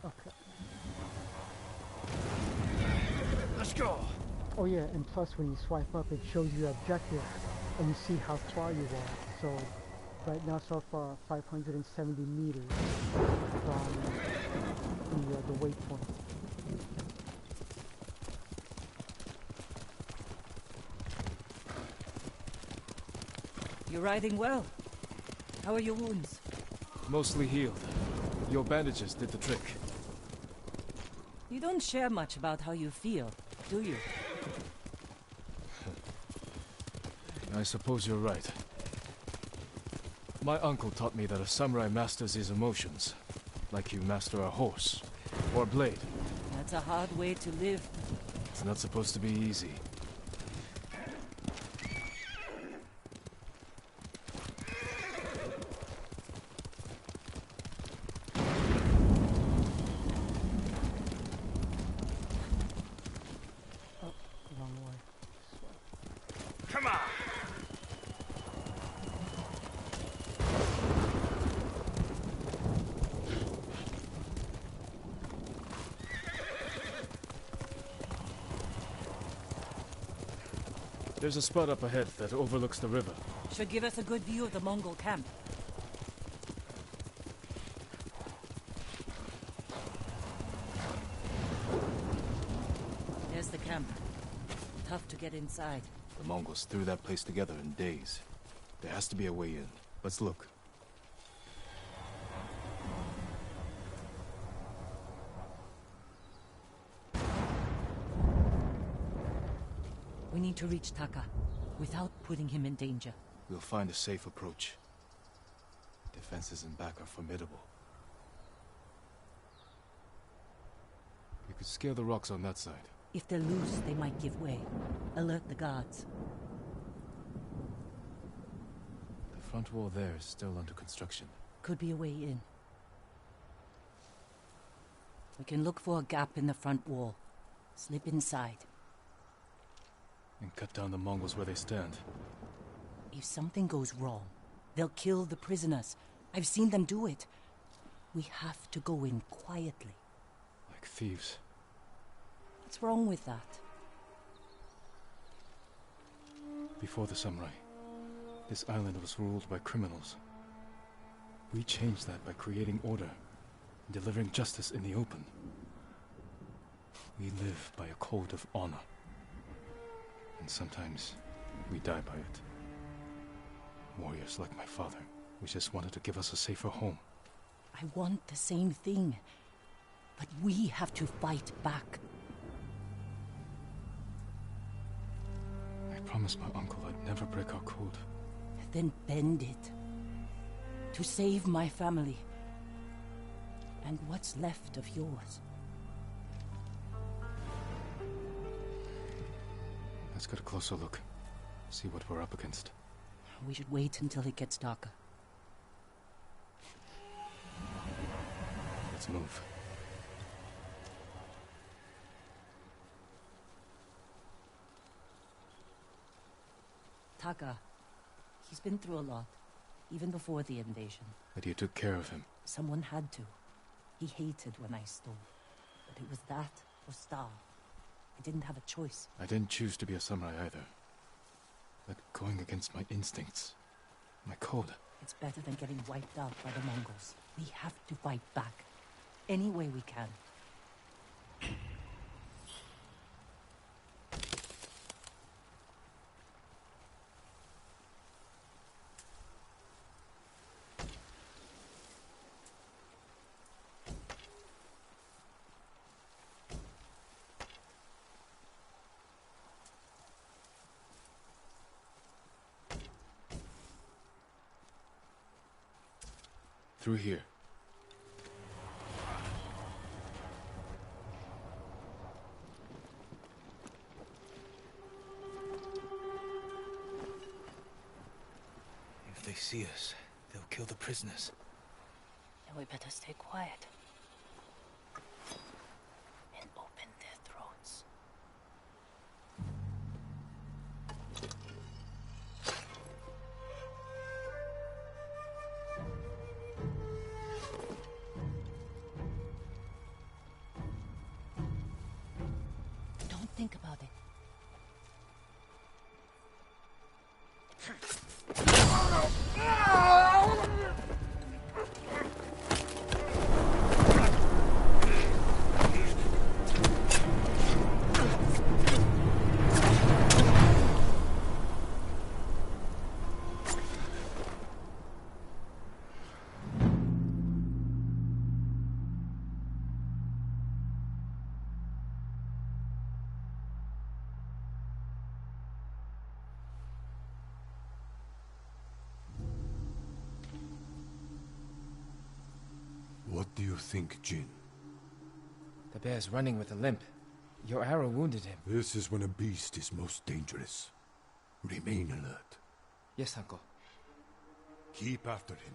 Okay. Let's go! Oh yeah, and plus when you swipe up, it shows you your objective, and you see how far you are. So, right now so far, 570 meters from the waypoint. You're riding well. How are your wounds? Mostly healed. Your bandages did the trick. You don't share much about how you feel, do you? I suppose you're right. My uncle taught me that a samurai masters his emotions, like you master a horse or a blade. That's a hard way to live. It's not supposed to be easy. Wrong way. Come on! There's a spot up ahead that overlooks the river. Should give us a good view of the Mongol camp. There's the camp. Tough to get inside. The Mongols threw that place together in days. There has to be a way in. Let's look. We need to reach Taka without putting him in danger. We'll find a safe approach. Defenses in back are formidable. We could scale the rocks on that side. If they're loose, they might give way. Alert the guards. front wall there is still under construction. Could be a way in. We can look for a gap in the front wall. Slip inside. And cut down the Mongols where they stand. If something goes wrong, they'll kill the prisoners. I've seen them do it. We have to go in quietly. Like thieves. What's wrong with that? Before the samurai, this island was ruled by criminals. We changed that by creating order and delivering justice in the open. We live by a code of honor. And sometimes we die by it. Warriors like my father, who just wanted to give us a safer home. I want the same thing. But we have to fight back. I promised my uncle I'd never break our code. Then bend it. To save my family. And what's left of yours. Let's get a closer look. See what we're up against. We should wait until it gets darker. Let's move. Taka. He's been through a lot. Even before the invasion. But you took care of him. Someone had to. He hated when I stole. But it was that or starve. I didn't have a choice. I didn't choose to be a samurai either. But going against my instincts, my code. It's better than getting wiped out by the Mongols. We have to fight back. Any way we can. Through here. If they see us, they'll kill the prisoners. Then we better stay quiet. And open their throats. Don't think about it. What do you think, Jin? The bear's running with a limp. Your arrow wounded him. This is when a beast is most dangerous. Remain alert. Yes, Uncle. Keep after him.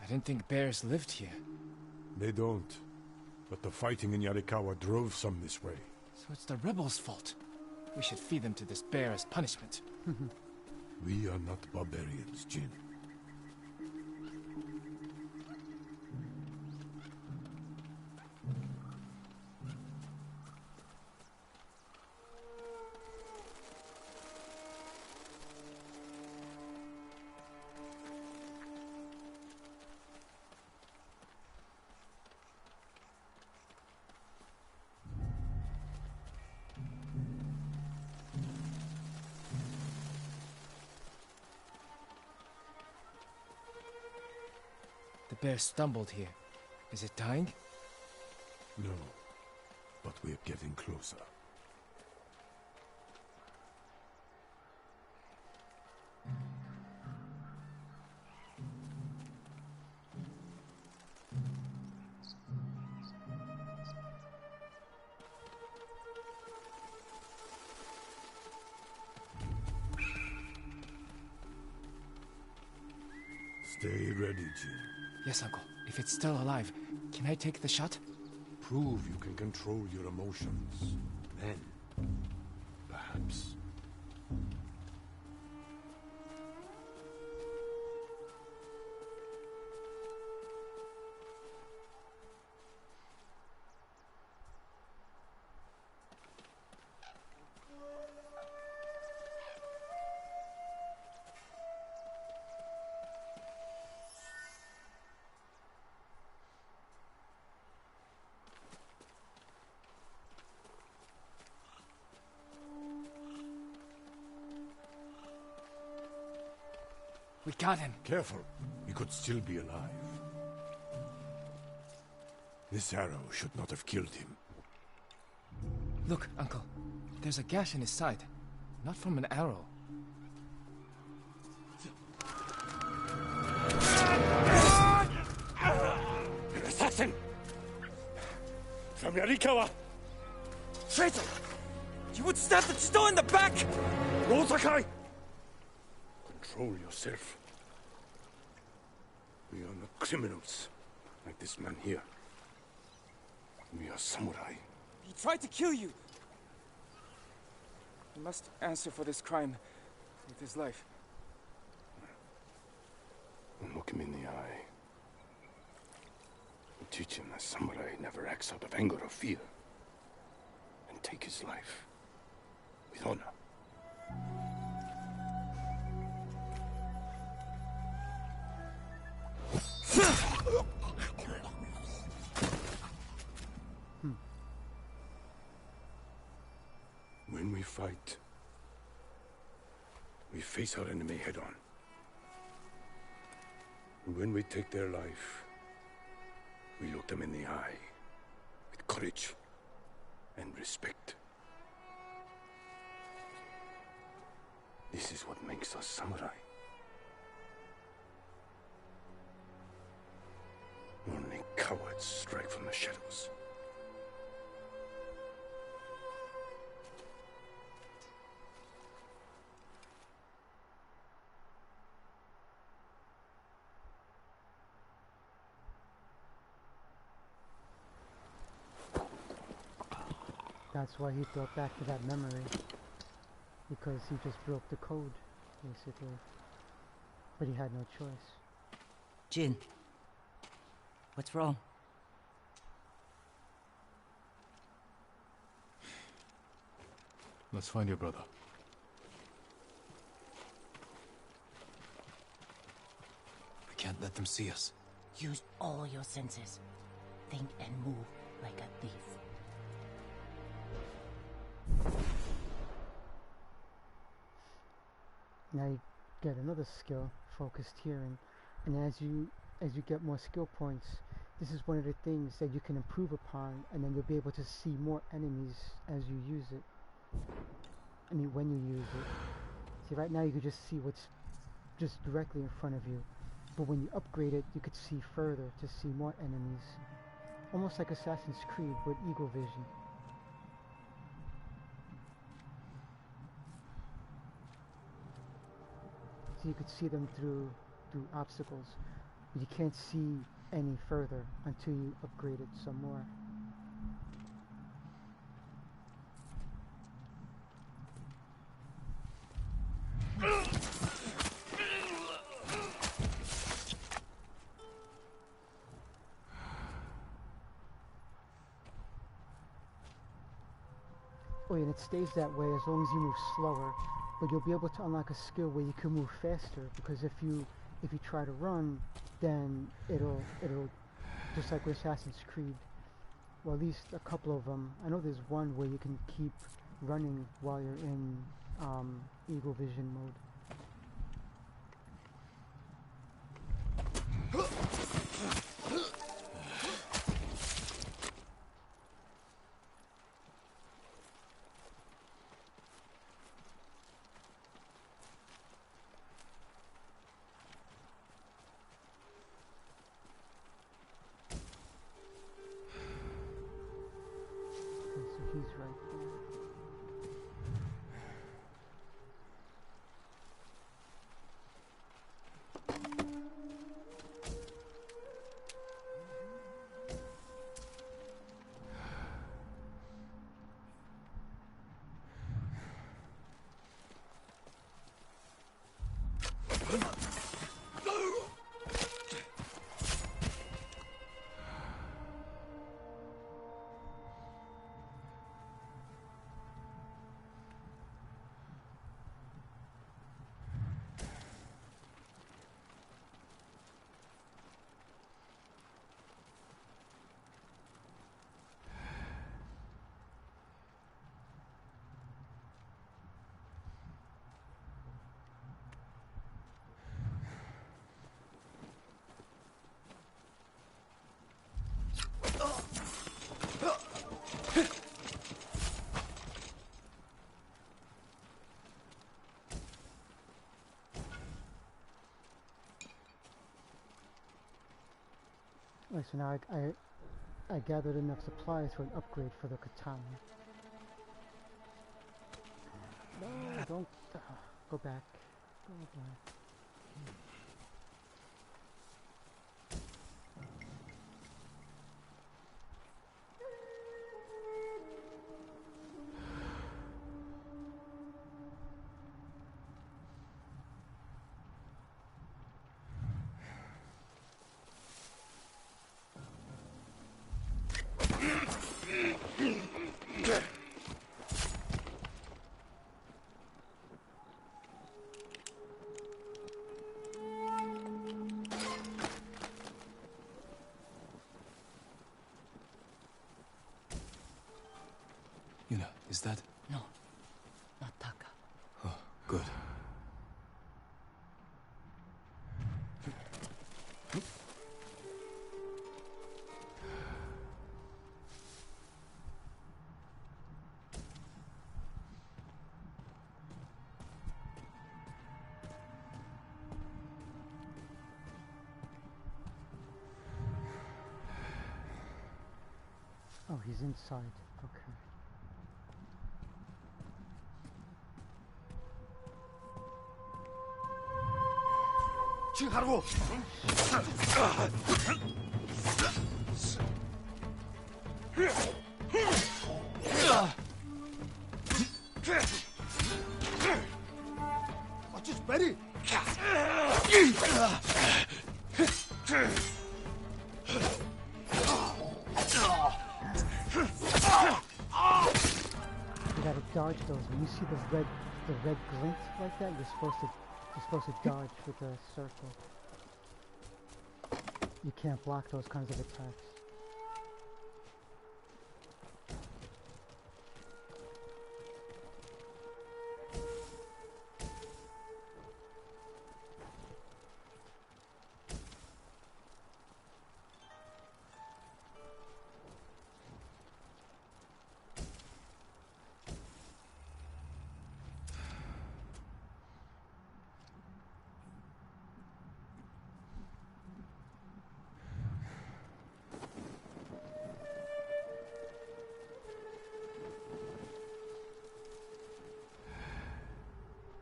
I didn't think bears lived here. They don't. But the fighting in Yarikawa drove some this way. So it's the rebels' fault. We should feed them to this bear as punishment. We are not barbarians, Jin. The bear stumbled here. Is it dying? No, but we're getting closer. Stay ready, Jin. Yes, Uncle. If it's still alive, can I take the shot? Prove you can control your emotions. Then, perhaps. We got him. Careful. He could still be alive. This arrow should not have killed him. Look, Uncle. There's a gash in his side. Not from an arrow. An assassin! From Yarikawa! Traitor! You would stab the Chido in the back! No, Sakai! Control yourself. We are not criminals, like this man here. We are samurai. He tried to kill you! He must answer for this crime with his life. And look him in the eye. And teach him that samurai never acts out of anger or fear. And take his life with honor. When we fight, we face our enemy head-on. And when we take their life, we look them in the eye with courage and respect. This is what makes us samurai. Only cowards strike from the shadows. That's why he thought back to that memory. Because he just broke the code, basically. But he had no choice. Jin. What's wrong? Let's find your brother. We can't let them see us. Use all your senses. Think and move like a thief. Now you get another skill, focused hearing, and as you get more skill points, this is one of the things that you can improve upon, and then you'll be able to see more enemies as you use it. I mean, when you use it. See, right now you can just see what's just directly in front of you, but when you upgrade it, you could see further to see more enemies. Almost like Assassin's Creed with Eagle Vision. So you could see them through obstacles, but you can't see any further until you upgrade it some more. Oh, and it stays that way as long as you move slower. But you'll be able to unlock a skill where you can move faster, because if you try to run, then it'll just like with Assassin's Creed, well, at least a couple of them. I know there's one where you can keep running while you're in Eagle Vision mode. He's right there. Alright, so now I gathered enough supplies for an upgrade for the katana. No, don't go back. Go back. Yuna, is that? No, not Taka. Oh, good. Oh, he's inside. Okay. Just ready. You gotta dodge those. When you see the red glint like that, you're supposed to dodge with a circle. You can't block those kinds of attacks.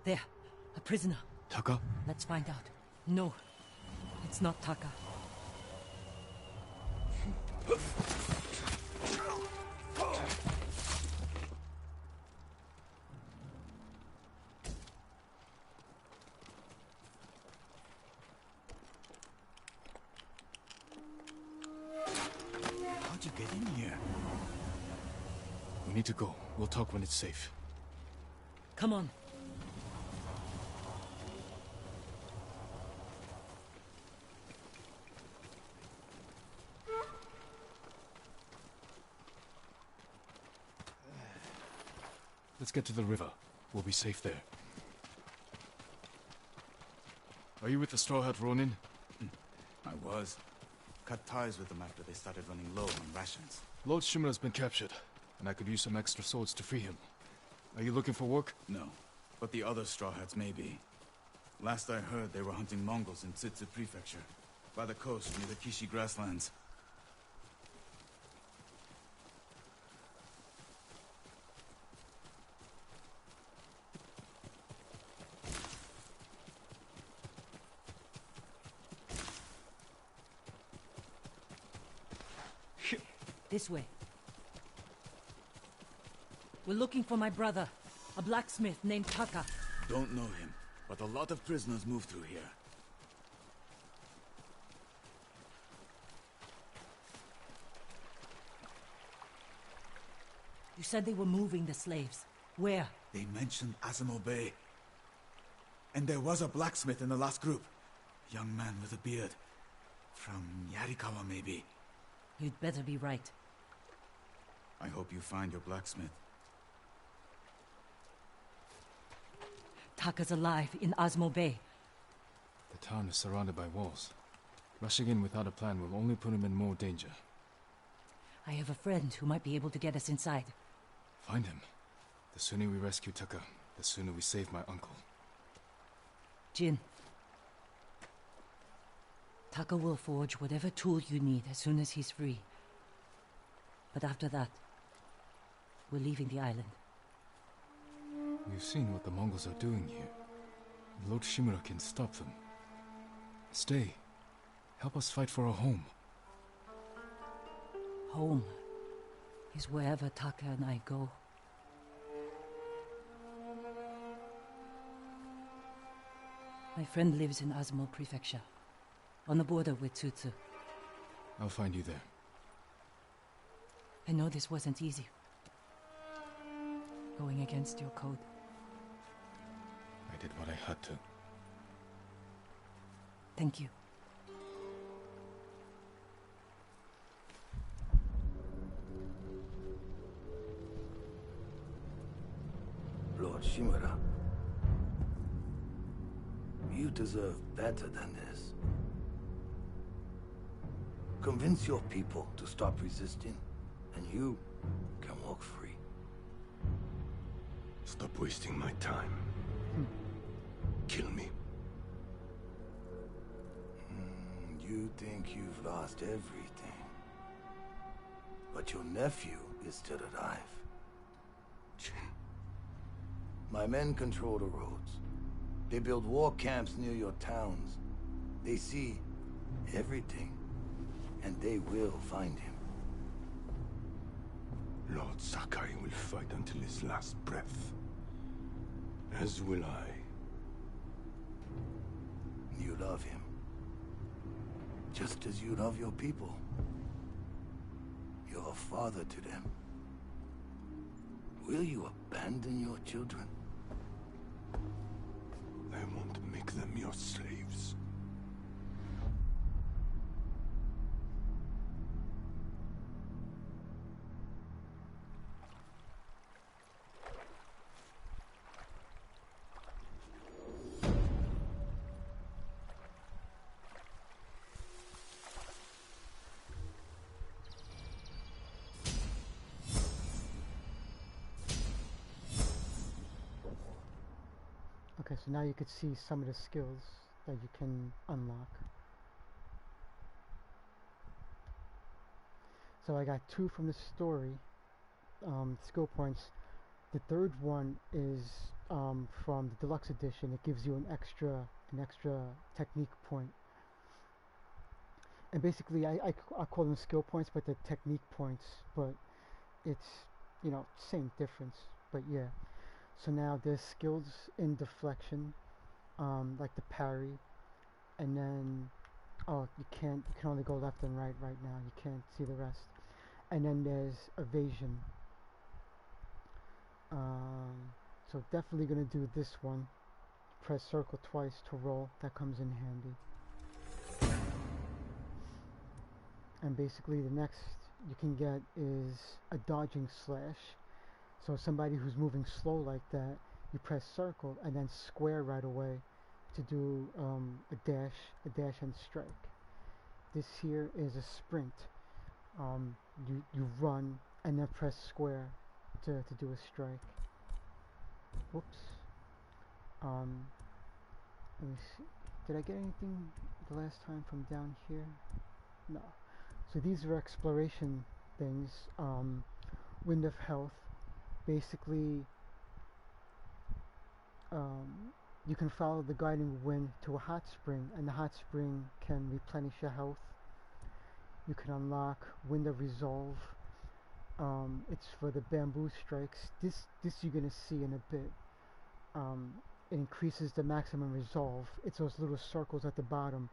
There, a prisoner. Taka? Let's find out. No, it's not Taka. How'd you get in here? We need to go. We'll talk when it's safe. Come on. Let's get to the river. We'll be safe there. Are you with the Straw Hat Ronin? I was. Cut ties with them after they started running low on rations. Lord Shimura's been captured, and I could use some extra swords to free him. Are you looking for work? No, but the other Straw Hats may be. Last I heard, they were hunting Mongols in Tsutsu Prefecture, by the coast near the Kishi grasslands. This way. We're looking for my brother, a blacksmith named Taka. Don't know him, but a lot of prisoners move through here. You said they were moving the slaves. Where? They mentioned Azamo Bay. And there was a blacksmith in the last group. Young man with a beard. From Yarikawa, maybe. You'd better be right. I hope you find your blacksmith. Taka's alive in Azamo Bay. The town is surrounded by walls. Rushing in without a plan will only put him in more danger. I have a friend who might be able to get us inside. Find him. The sooner we rescue Taka, the sooner we save my uncle. Jin. Taka will forge whatever tool you need as soon as he's free. But after that, we're leaving the island. We've seen what the Mongols are doing here. Lord Shimura can stop them. Stay. Help us fight for a home. Home is wherever Taka and I go. My friend lives in Azamo Prefecture, on the border with Tsutsu. I'll find you there. I know this wasn't easy. Going against your code. I did what I had to. Thank you. Lord Shimura, you deserve better than this. Convince your people to stop resisting, and you can walk free. Stop wasting my time. Kill me. You think you've lost everything. But your nephew is still alive. My men control the roads. They build war camps near your towns. They see everything, and they will find him. Lord Sakai will fight until his last breath. As will I. You love him. Just as you love your people. You're a father to them. Will you abandon your children? I won't make them your slaves. Okay, so now you could see some of the skills that you can unlock. So I got 2 from the story, skill points. The third one is from the deluxe edition. It gives you an extra technique point. And basically, I call them skill points, but they're technique points. But it's, you know, same difference. But yeah. So now there's skills in deflection, like the parry, and then, oh, you can only go left and right now. You can't see the rest. And then there's evasion. So definitely gonna do this one. Press circle twice to roll. That comes in handy. And basically the next you can get is a dodging slash. So somebody who's moving slow like that, you press circle and then square right away to do a dash and strike. This here is a sprint. You run and then press square to do a strike. Whoops. Let me see. Did I get anything the last time from down here? No. So these are exploration things. Wind of Health. Basically, you can follow the guiding wind to a hot spring, and the hot spring can replenish your health. You can unlock Wind of Resolve. It's for the bamboo strikes. This you're gonna see in a bit. It increases the maximum resolve. It's those little circles at the bottom.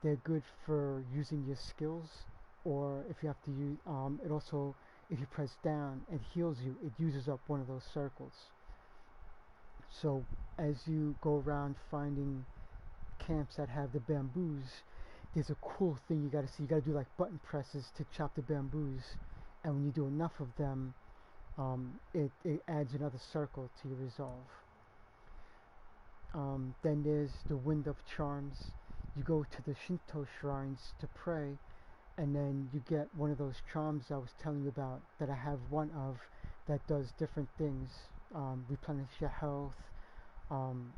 They're good for using your skills, or if you have to use. It also, if you press down, it heals you. It uses up one of those circles. So as you go around finding camps that have the bamboos, there's a cool thing you gotta see. You gotta do like button presses to chop the bamboos, and when you do enough of them, it adds another circle to your resolve. Then there's the Wind of Charms. You go to the Shinto shrines to pray, and then you get one of those charms I was telling you about that I have one of that does different things. Replenish your health,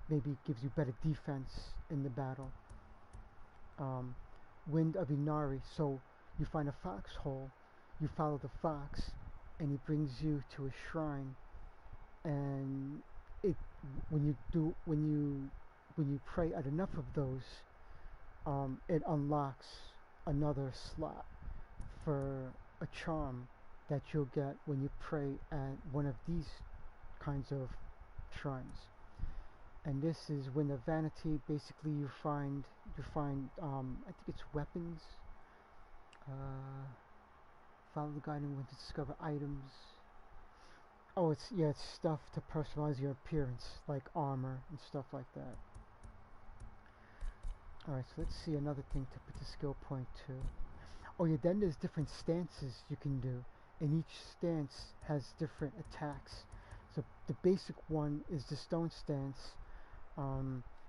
maybe gives you better defense in the battle. Wind of Inari. So you find a foxhole, you follow the fox, and he brings you to a shrine. And when you pray at enough of those, it unlocks another slot for a charm that you'll get when you pray at one of these kinds of shrines. And this is when the vanity, basically you find I think it's weapons. Follow the guiding wind to discover items. Oh, it's stuff to personalize your appearance, like armor and stuff like that. Alright, so let's see another thing to put the skill point to. Oh yeah, then there's different stances you can do, and each stance has different attacks. So the basic one is the stone stance.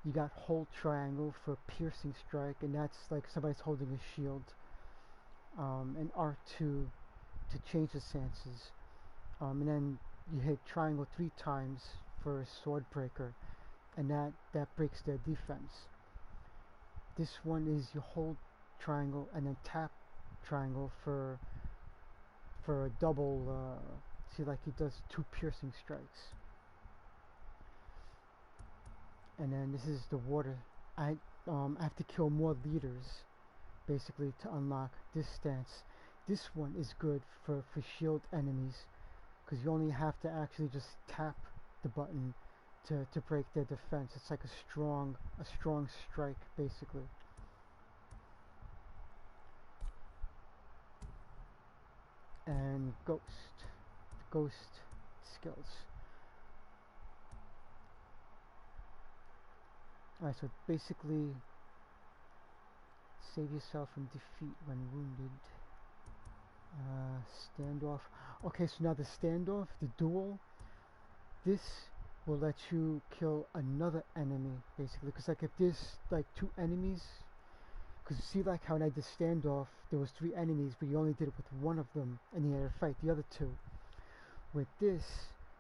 You got hold triangle for piercing strike, and that's like somebody's holding a shield. And R2 to change the stances. And then you hit triangle 3 times for a sword breaker, and that breaks their defense. This one is you hold triangle and then tap triangle for a double. See, like he does 2 piercing strikes. And then this is the water. I have to kill more leaders, basically, to unlock this stance. This one is good for shield enemies, because you only have to actually just tap the button to break their defense. It's like a strong strike, basically. And ghost skills. Alright, so basically save yourself from defeat when wounded. Standoff. Okay, so now the standoff, the duel, this will let you kill another enemy, basically. Because like if there's like 2 enemies, because see like how when I did standoff, there was 3 enemies, but you only did it with one of them, and you had to fight the other 2. With this,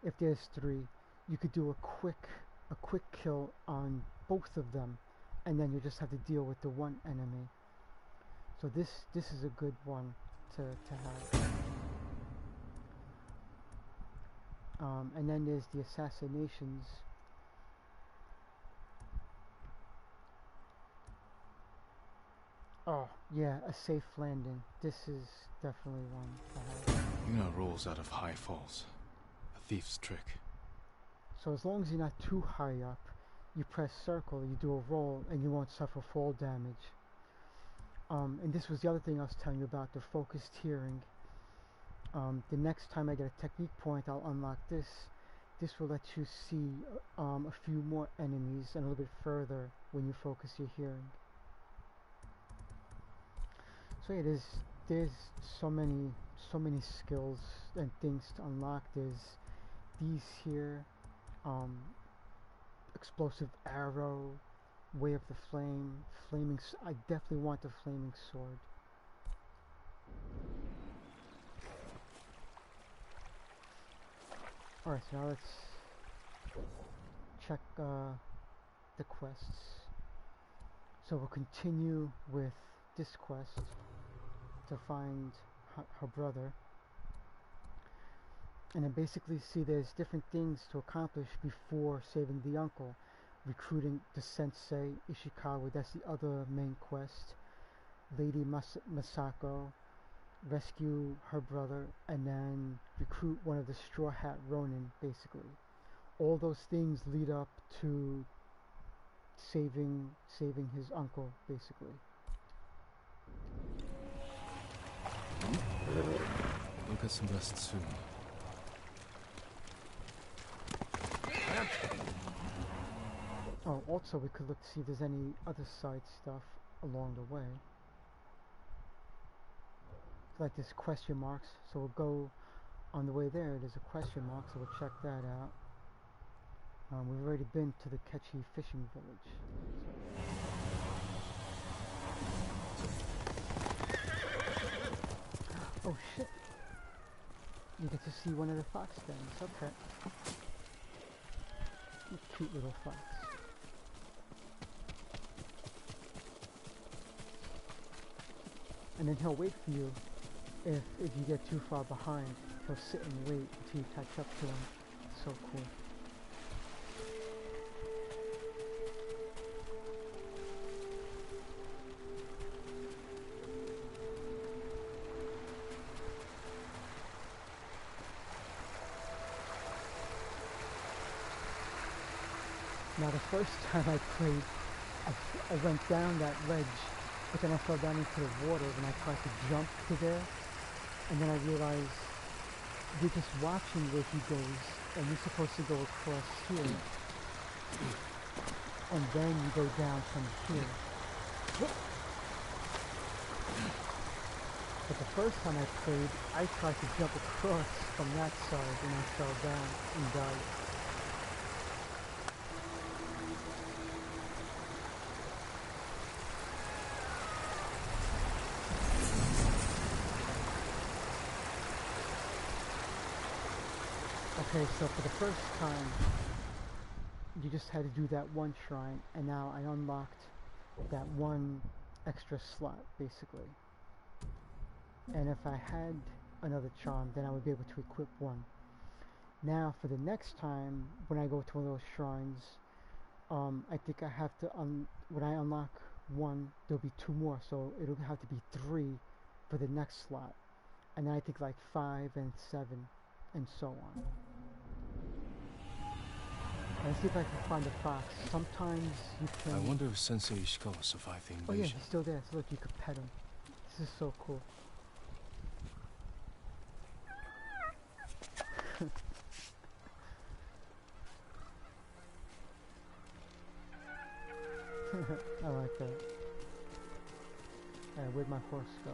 if there's 3, you could do a quick kill on both of them, and then you just have to deal with the one enemy. So this is a good one to have. And then there's the assassinations. Oh yeah, a safe landing. This is definitely one to have. Yuna rolls out of high falls. A thief's trick. So as long as you're not too high up, you press circle, you do a roll, and you won't suffer fall damage. And this was the other thing I was telling you about, the focused hearing. The next time I get a technique point, I'll unlock this. This will let you see a few more enemies and a little bit further when you focus your hearing. So yeah, there's so many skills and things to unlock. There's these here, explosive arrow, way of the flame, flaming. I definitely want the flaming sword. Alright, so now let's check the quests. So we'll continue with this quest to find her brother. And then basically see there's different things to accomplish before saving the uncle. Recruiting the sensei, Ishikawa, that's the other main quest. Lady Masako, rescue her brother, and then recruit one of the Straw Hat Ronin, basically. All those things lead up to saving his uncle, basically. We'll get some rest soon. Oh, also we could look to see if there's any other side stuff along the way. Like this question marks, so we'll go on the way there. There's a question mark, so we'll check that out. We've already been to the Ketchi fishing village. Oh shit! You get to see one of the fox things. Okay. Cute little fox. And then he'll wait for you. If you get too far behind, he'll sit and wait until you catch up to him. It's so cool. Now the first time I played, I went down that ledge, but then I fell down into the water and I tried to jump to there, and then I realized you're just watching where he goes, and you're supposed to go across here, and then you go down from here. But the first time I played, I tried to jump across from that side, and I fell down and died. Okay, so for the first time, you just had to do that one shrine, and now I unlocked that one extra slot, basically. And if I had another charm, then I would be able to equip one. Now, for the next time, when I go to one of those shrines, I think I have to, when I unlock one, there'll be 2 more, so it'll have to be 3 for the next slot. And then I think like 5 and 7, and so on. Let's see if I can find a fox. Sometimes you can... I wonder if Sensei Ishikawa survived the invasion. Oh yeah, he's still there. So look, you could pet him. This is so cool. I like that. Alright, where'd my horse go?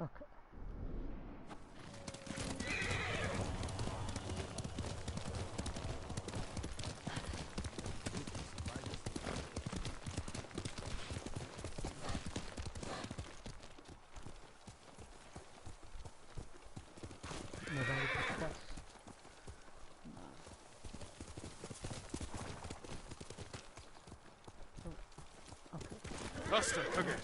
Okay. Nobody discuss. Oh, okay. Faster, Kage.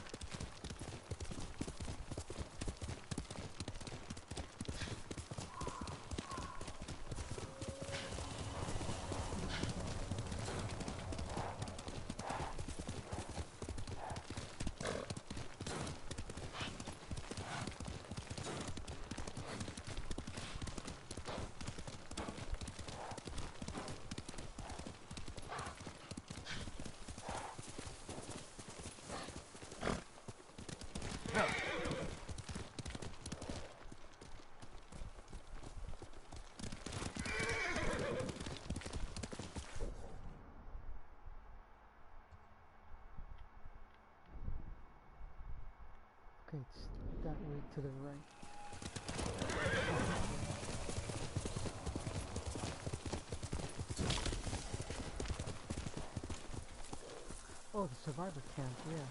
Okay, it's that way to the right. Oh, the survivor camp, yeah.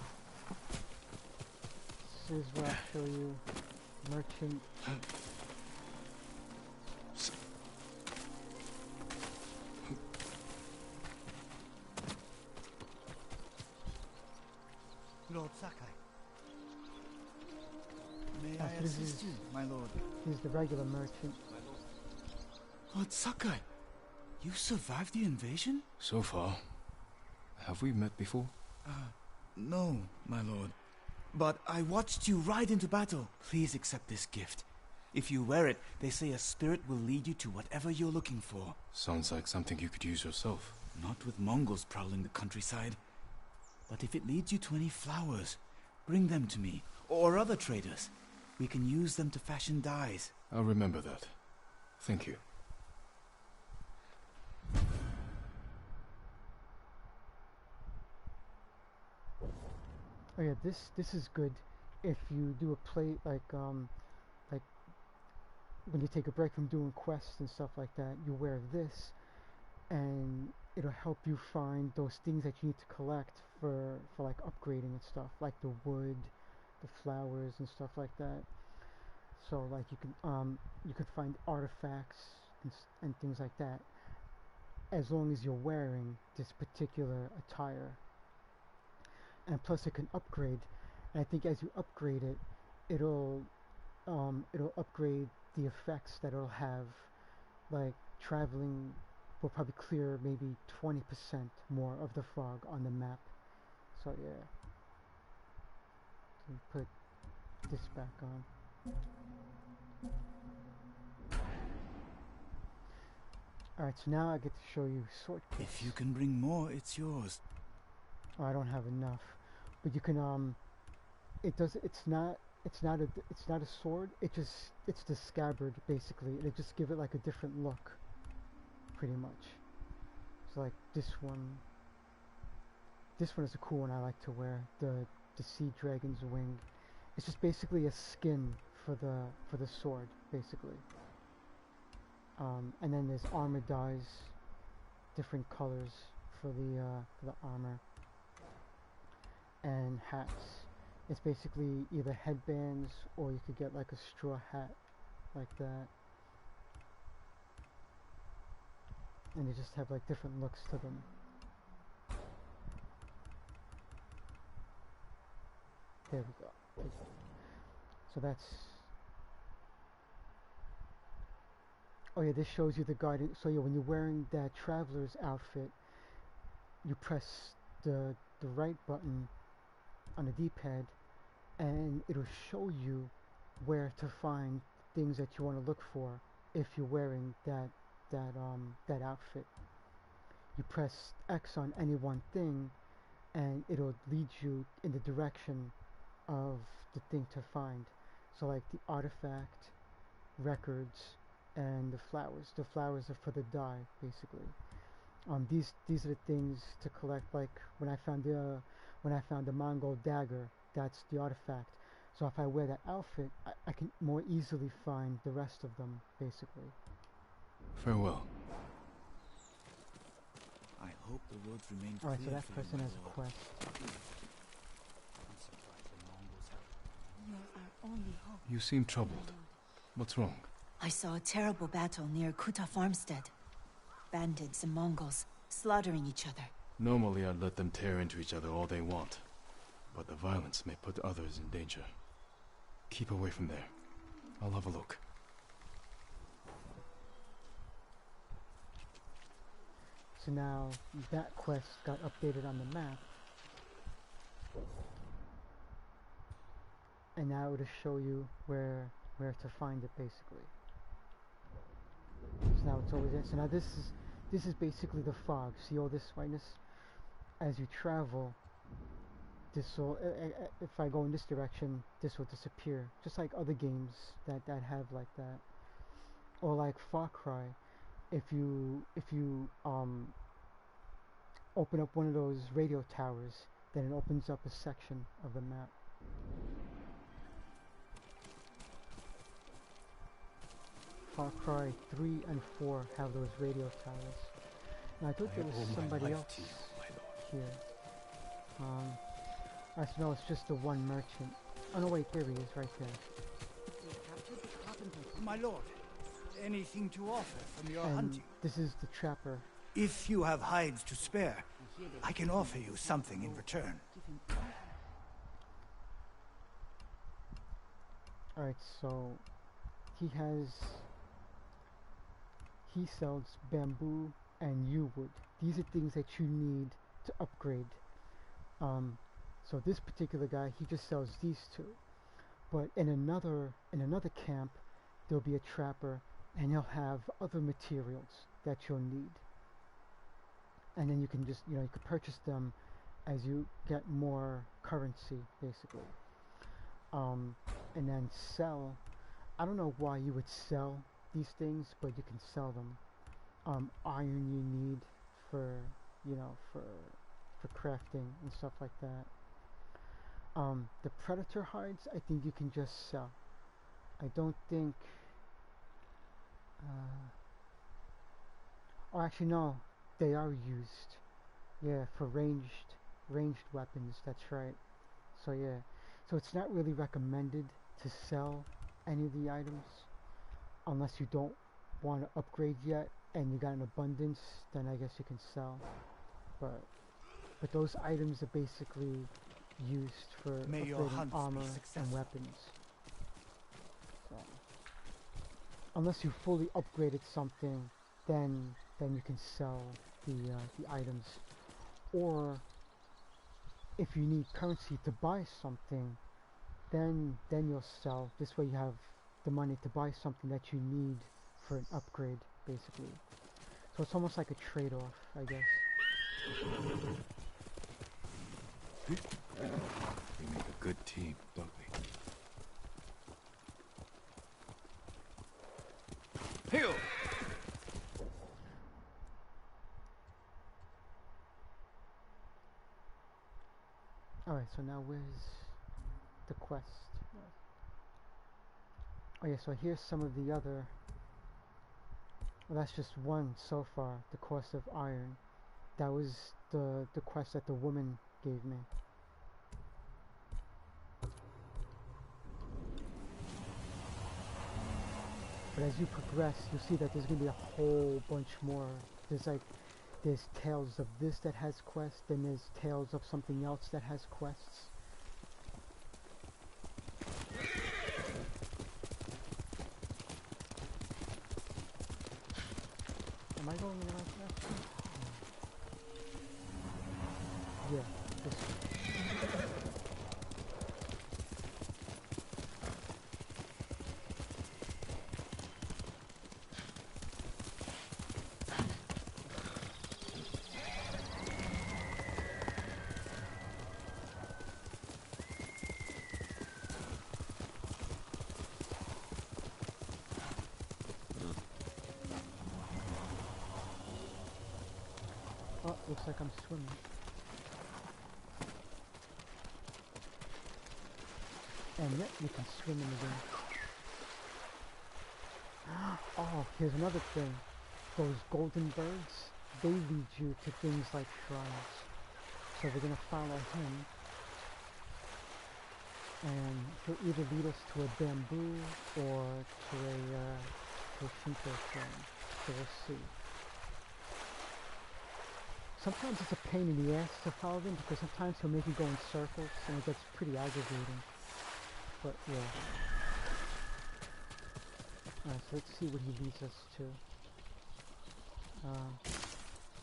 This is where I'll show you merchant. Lord Sakai. May I assist you, my lord? He's the regular merchant. Lord Sakai, you survived the invasion? So far. Have we met before? No, my lord. But I watched you ride into battle. Please accept this gift. If you wear it, they say a spirit will lead you to whatever you're looking for. Sounds like something you could use yourself. Not with Mongols prowling the countryside. But if it leads you to any flowers, bring them to me, or other traders. We can use them to fashion dyes. I'll remember that. Thank you. Oh yeah, this is good if you do a play like when you take a break from doing quests and stuff like that. You wear this, and it'll help you find those things that you need to collect for like upgrading and stuff, like the wood, the flowers and stuff like that. So like you could find artifacts and things like that as long as you're wearing this particular attire. And plus it can upgrade, and I think as you upgrade it, it'll upgrade the effects that it'll have. Like traveling will probably clear maybe 20% more of the fog on the map. So yeah, let me put this back on. Alright, so now I get to show you sword kits. If you can bring more, it's yours. Oh, I don't have enough, but you can it's not a sword. It's the scabbard basically. It just give it like a different look, pretty much. So like this one is a cool one I like to wear. The sea dragon's wing. It's just basically a skin for the sword basically. And then there's armor dyes, different colors for the armor, and hats. It's basically either headbands or you could get like a straw hat like that. And they just have like different looks to them. There we go. So that's... Oh yeah, this shows you the guidance. So yeah, when you're wearing that traveler's outfit, you press the right button on the D-pad, and it'll show you where to find things that you want to look for if you're wearing that outfit. You press X on any one thing, and it'll lead you in the direction of the thing to find. So like the artifact, records, and the flowers. The flowers are for the dye, basically. These are the things to collect. Like when I found the Mongol dagger, that's the artifact. So if I wear that outfit, I can more easily find the rest of them, basically. Farewell. I hope the roads remain clear. Alright, so that person has a quest. You seem troubled. What's wrong? I saw a terrible battle near Kuta Farmstead. Bandits and Mongols slaughtering each other. Normally I'd let them tear into each other all they want, but the violence may put others in danger. Keep away from there. I'll have a look. So now that quest got updated on the map, and now it'll show you where to find it, basically. So now it's always there. So now this is basically the fog. See all this whiteness? As you travel, this will, if I go in this direction, this will disappear. Just like other games that have like that, or like Far Cry. If you open up one of those radio towers, then it opens up a section of the map. Far Cry 3 and 4 have those radio towers. And I thought there was somebody else here. No, it's just the one merchant. Oh no, wait, there he is, right there. My lord, anything to offer from your And hunting? this is the trapper. If you have hides to spare, I can offer you something in return. Alright, so he sells bamboo and yew wood. These are things that you need to upgrade. So this particular guy, he just sells these two. But in another camp, there'll be a trapper, and he'll have other materials that you'll need. And then you can just, you can purchase them as you get more currency, basically. And then sell. I don't know why you would sell these things, but you can sell them. Iron you need for crafting and stuff like that. The predator hides, I think you can just sell. I don't think... oh, actually no, they are used. Yeah, for ranged weapons, that's right. So yeah, so it's not really recommended to sell any of the items unless you don't want to upgrade yet and you got an abundance, then I guess you can sell. But those items are basically used for upgrading armor and weapons. So, unless you fully upgraded something, then you can sell the items. Or if you need currency to buy something, then you'll sell. This way you have the money to buy something that you need for an upgrade, basically. So it's almost like a trade-off, I guess. We make a good team, don't we? Heal! Alright, so now where's the quest? Oh yeah, so here's some of the other... Well, that's just one so far, the Cost of Iron. That was the quest that the woman gave me. But as you progress, you'll see that there's going to be a whole bunch more. There's Tales of this that has quests, then there's Tales of something else that has quests. Am I going in the right direction? Yeah, this one. Oh, looks like I'm swimming. And yet you can swim in the game. Oh, here's another thing. Those golden birds, they lead you to things like shrines. So we're gonna follow him. And he'll either lead us to a bamboo or to a Shinto shrine. So we'll see. Sometimes it's a pain in the ass to follow them because sometimes he'll make you go in circles and it gets pretty aggravating. But yeah. Alright, so let's see what he leads us to.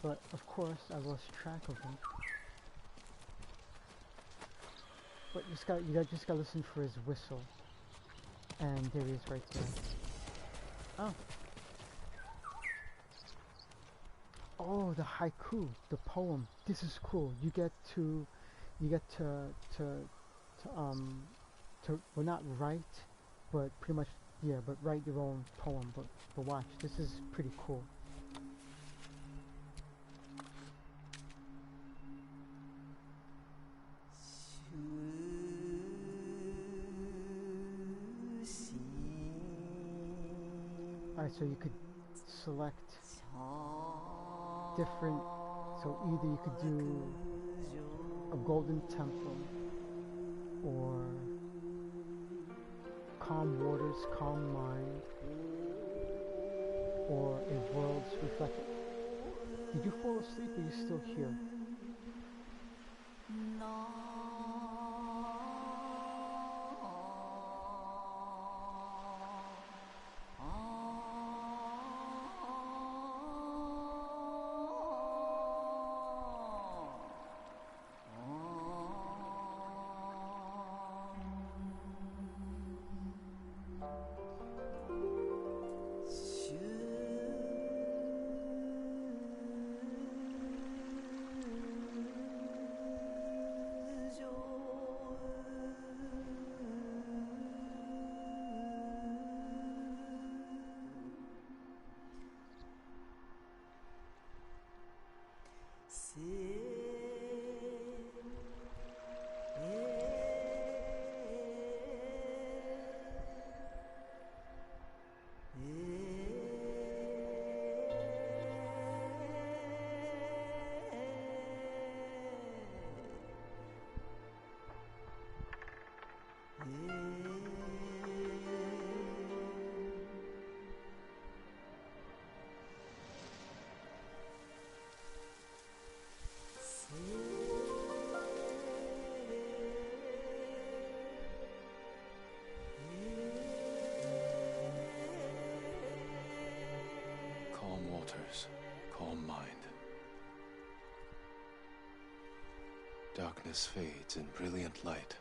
But of course I lost track of him. But you just gotta listen for his whistle. And there he is right there. Oh. Oh, the haiku, the poem. This is cool. You get to well, not write, but pretty much, yeah, but write your own poem. But watch, this is pretty cool. Alright, so you could select different, so either you could do a golden temple or calm waters, calm mind, or a world's reflection. Did you fall asleep or are you still here? waters, calm mind. Darkness fades in brilliant light.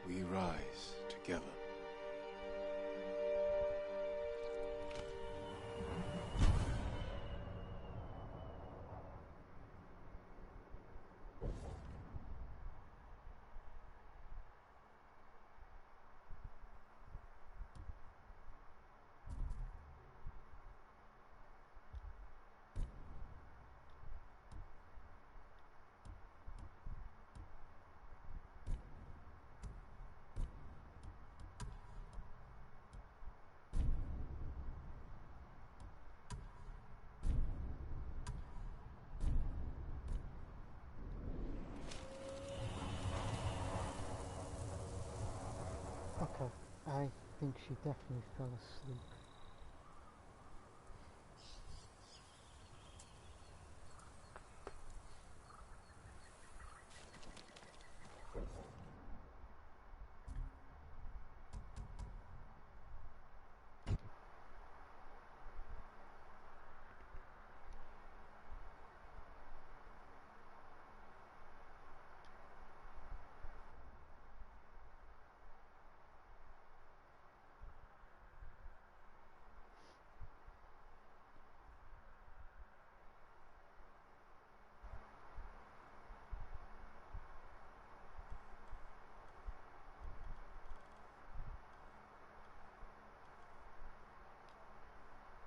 We rise together. Okay, I think she definitely fell asleep.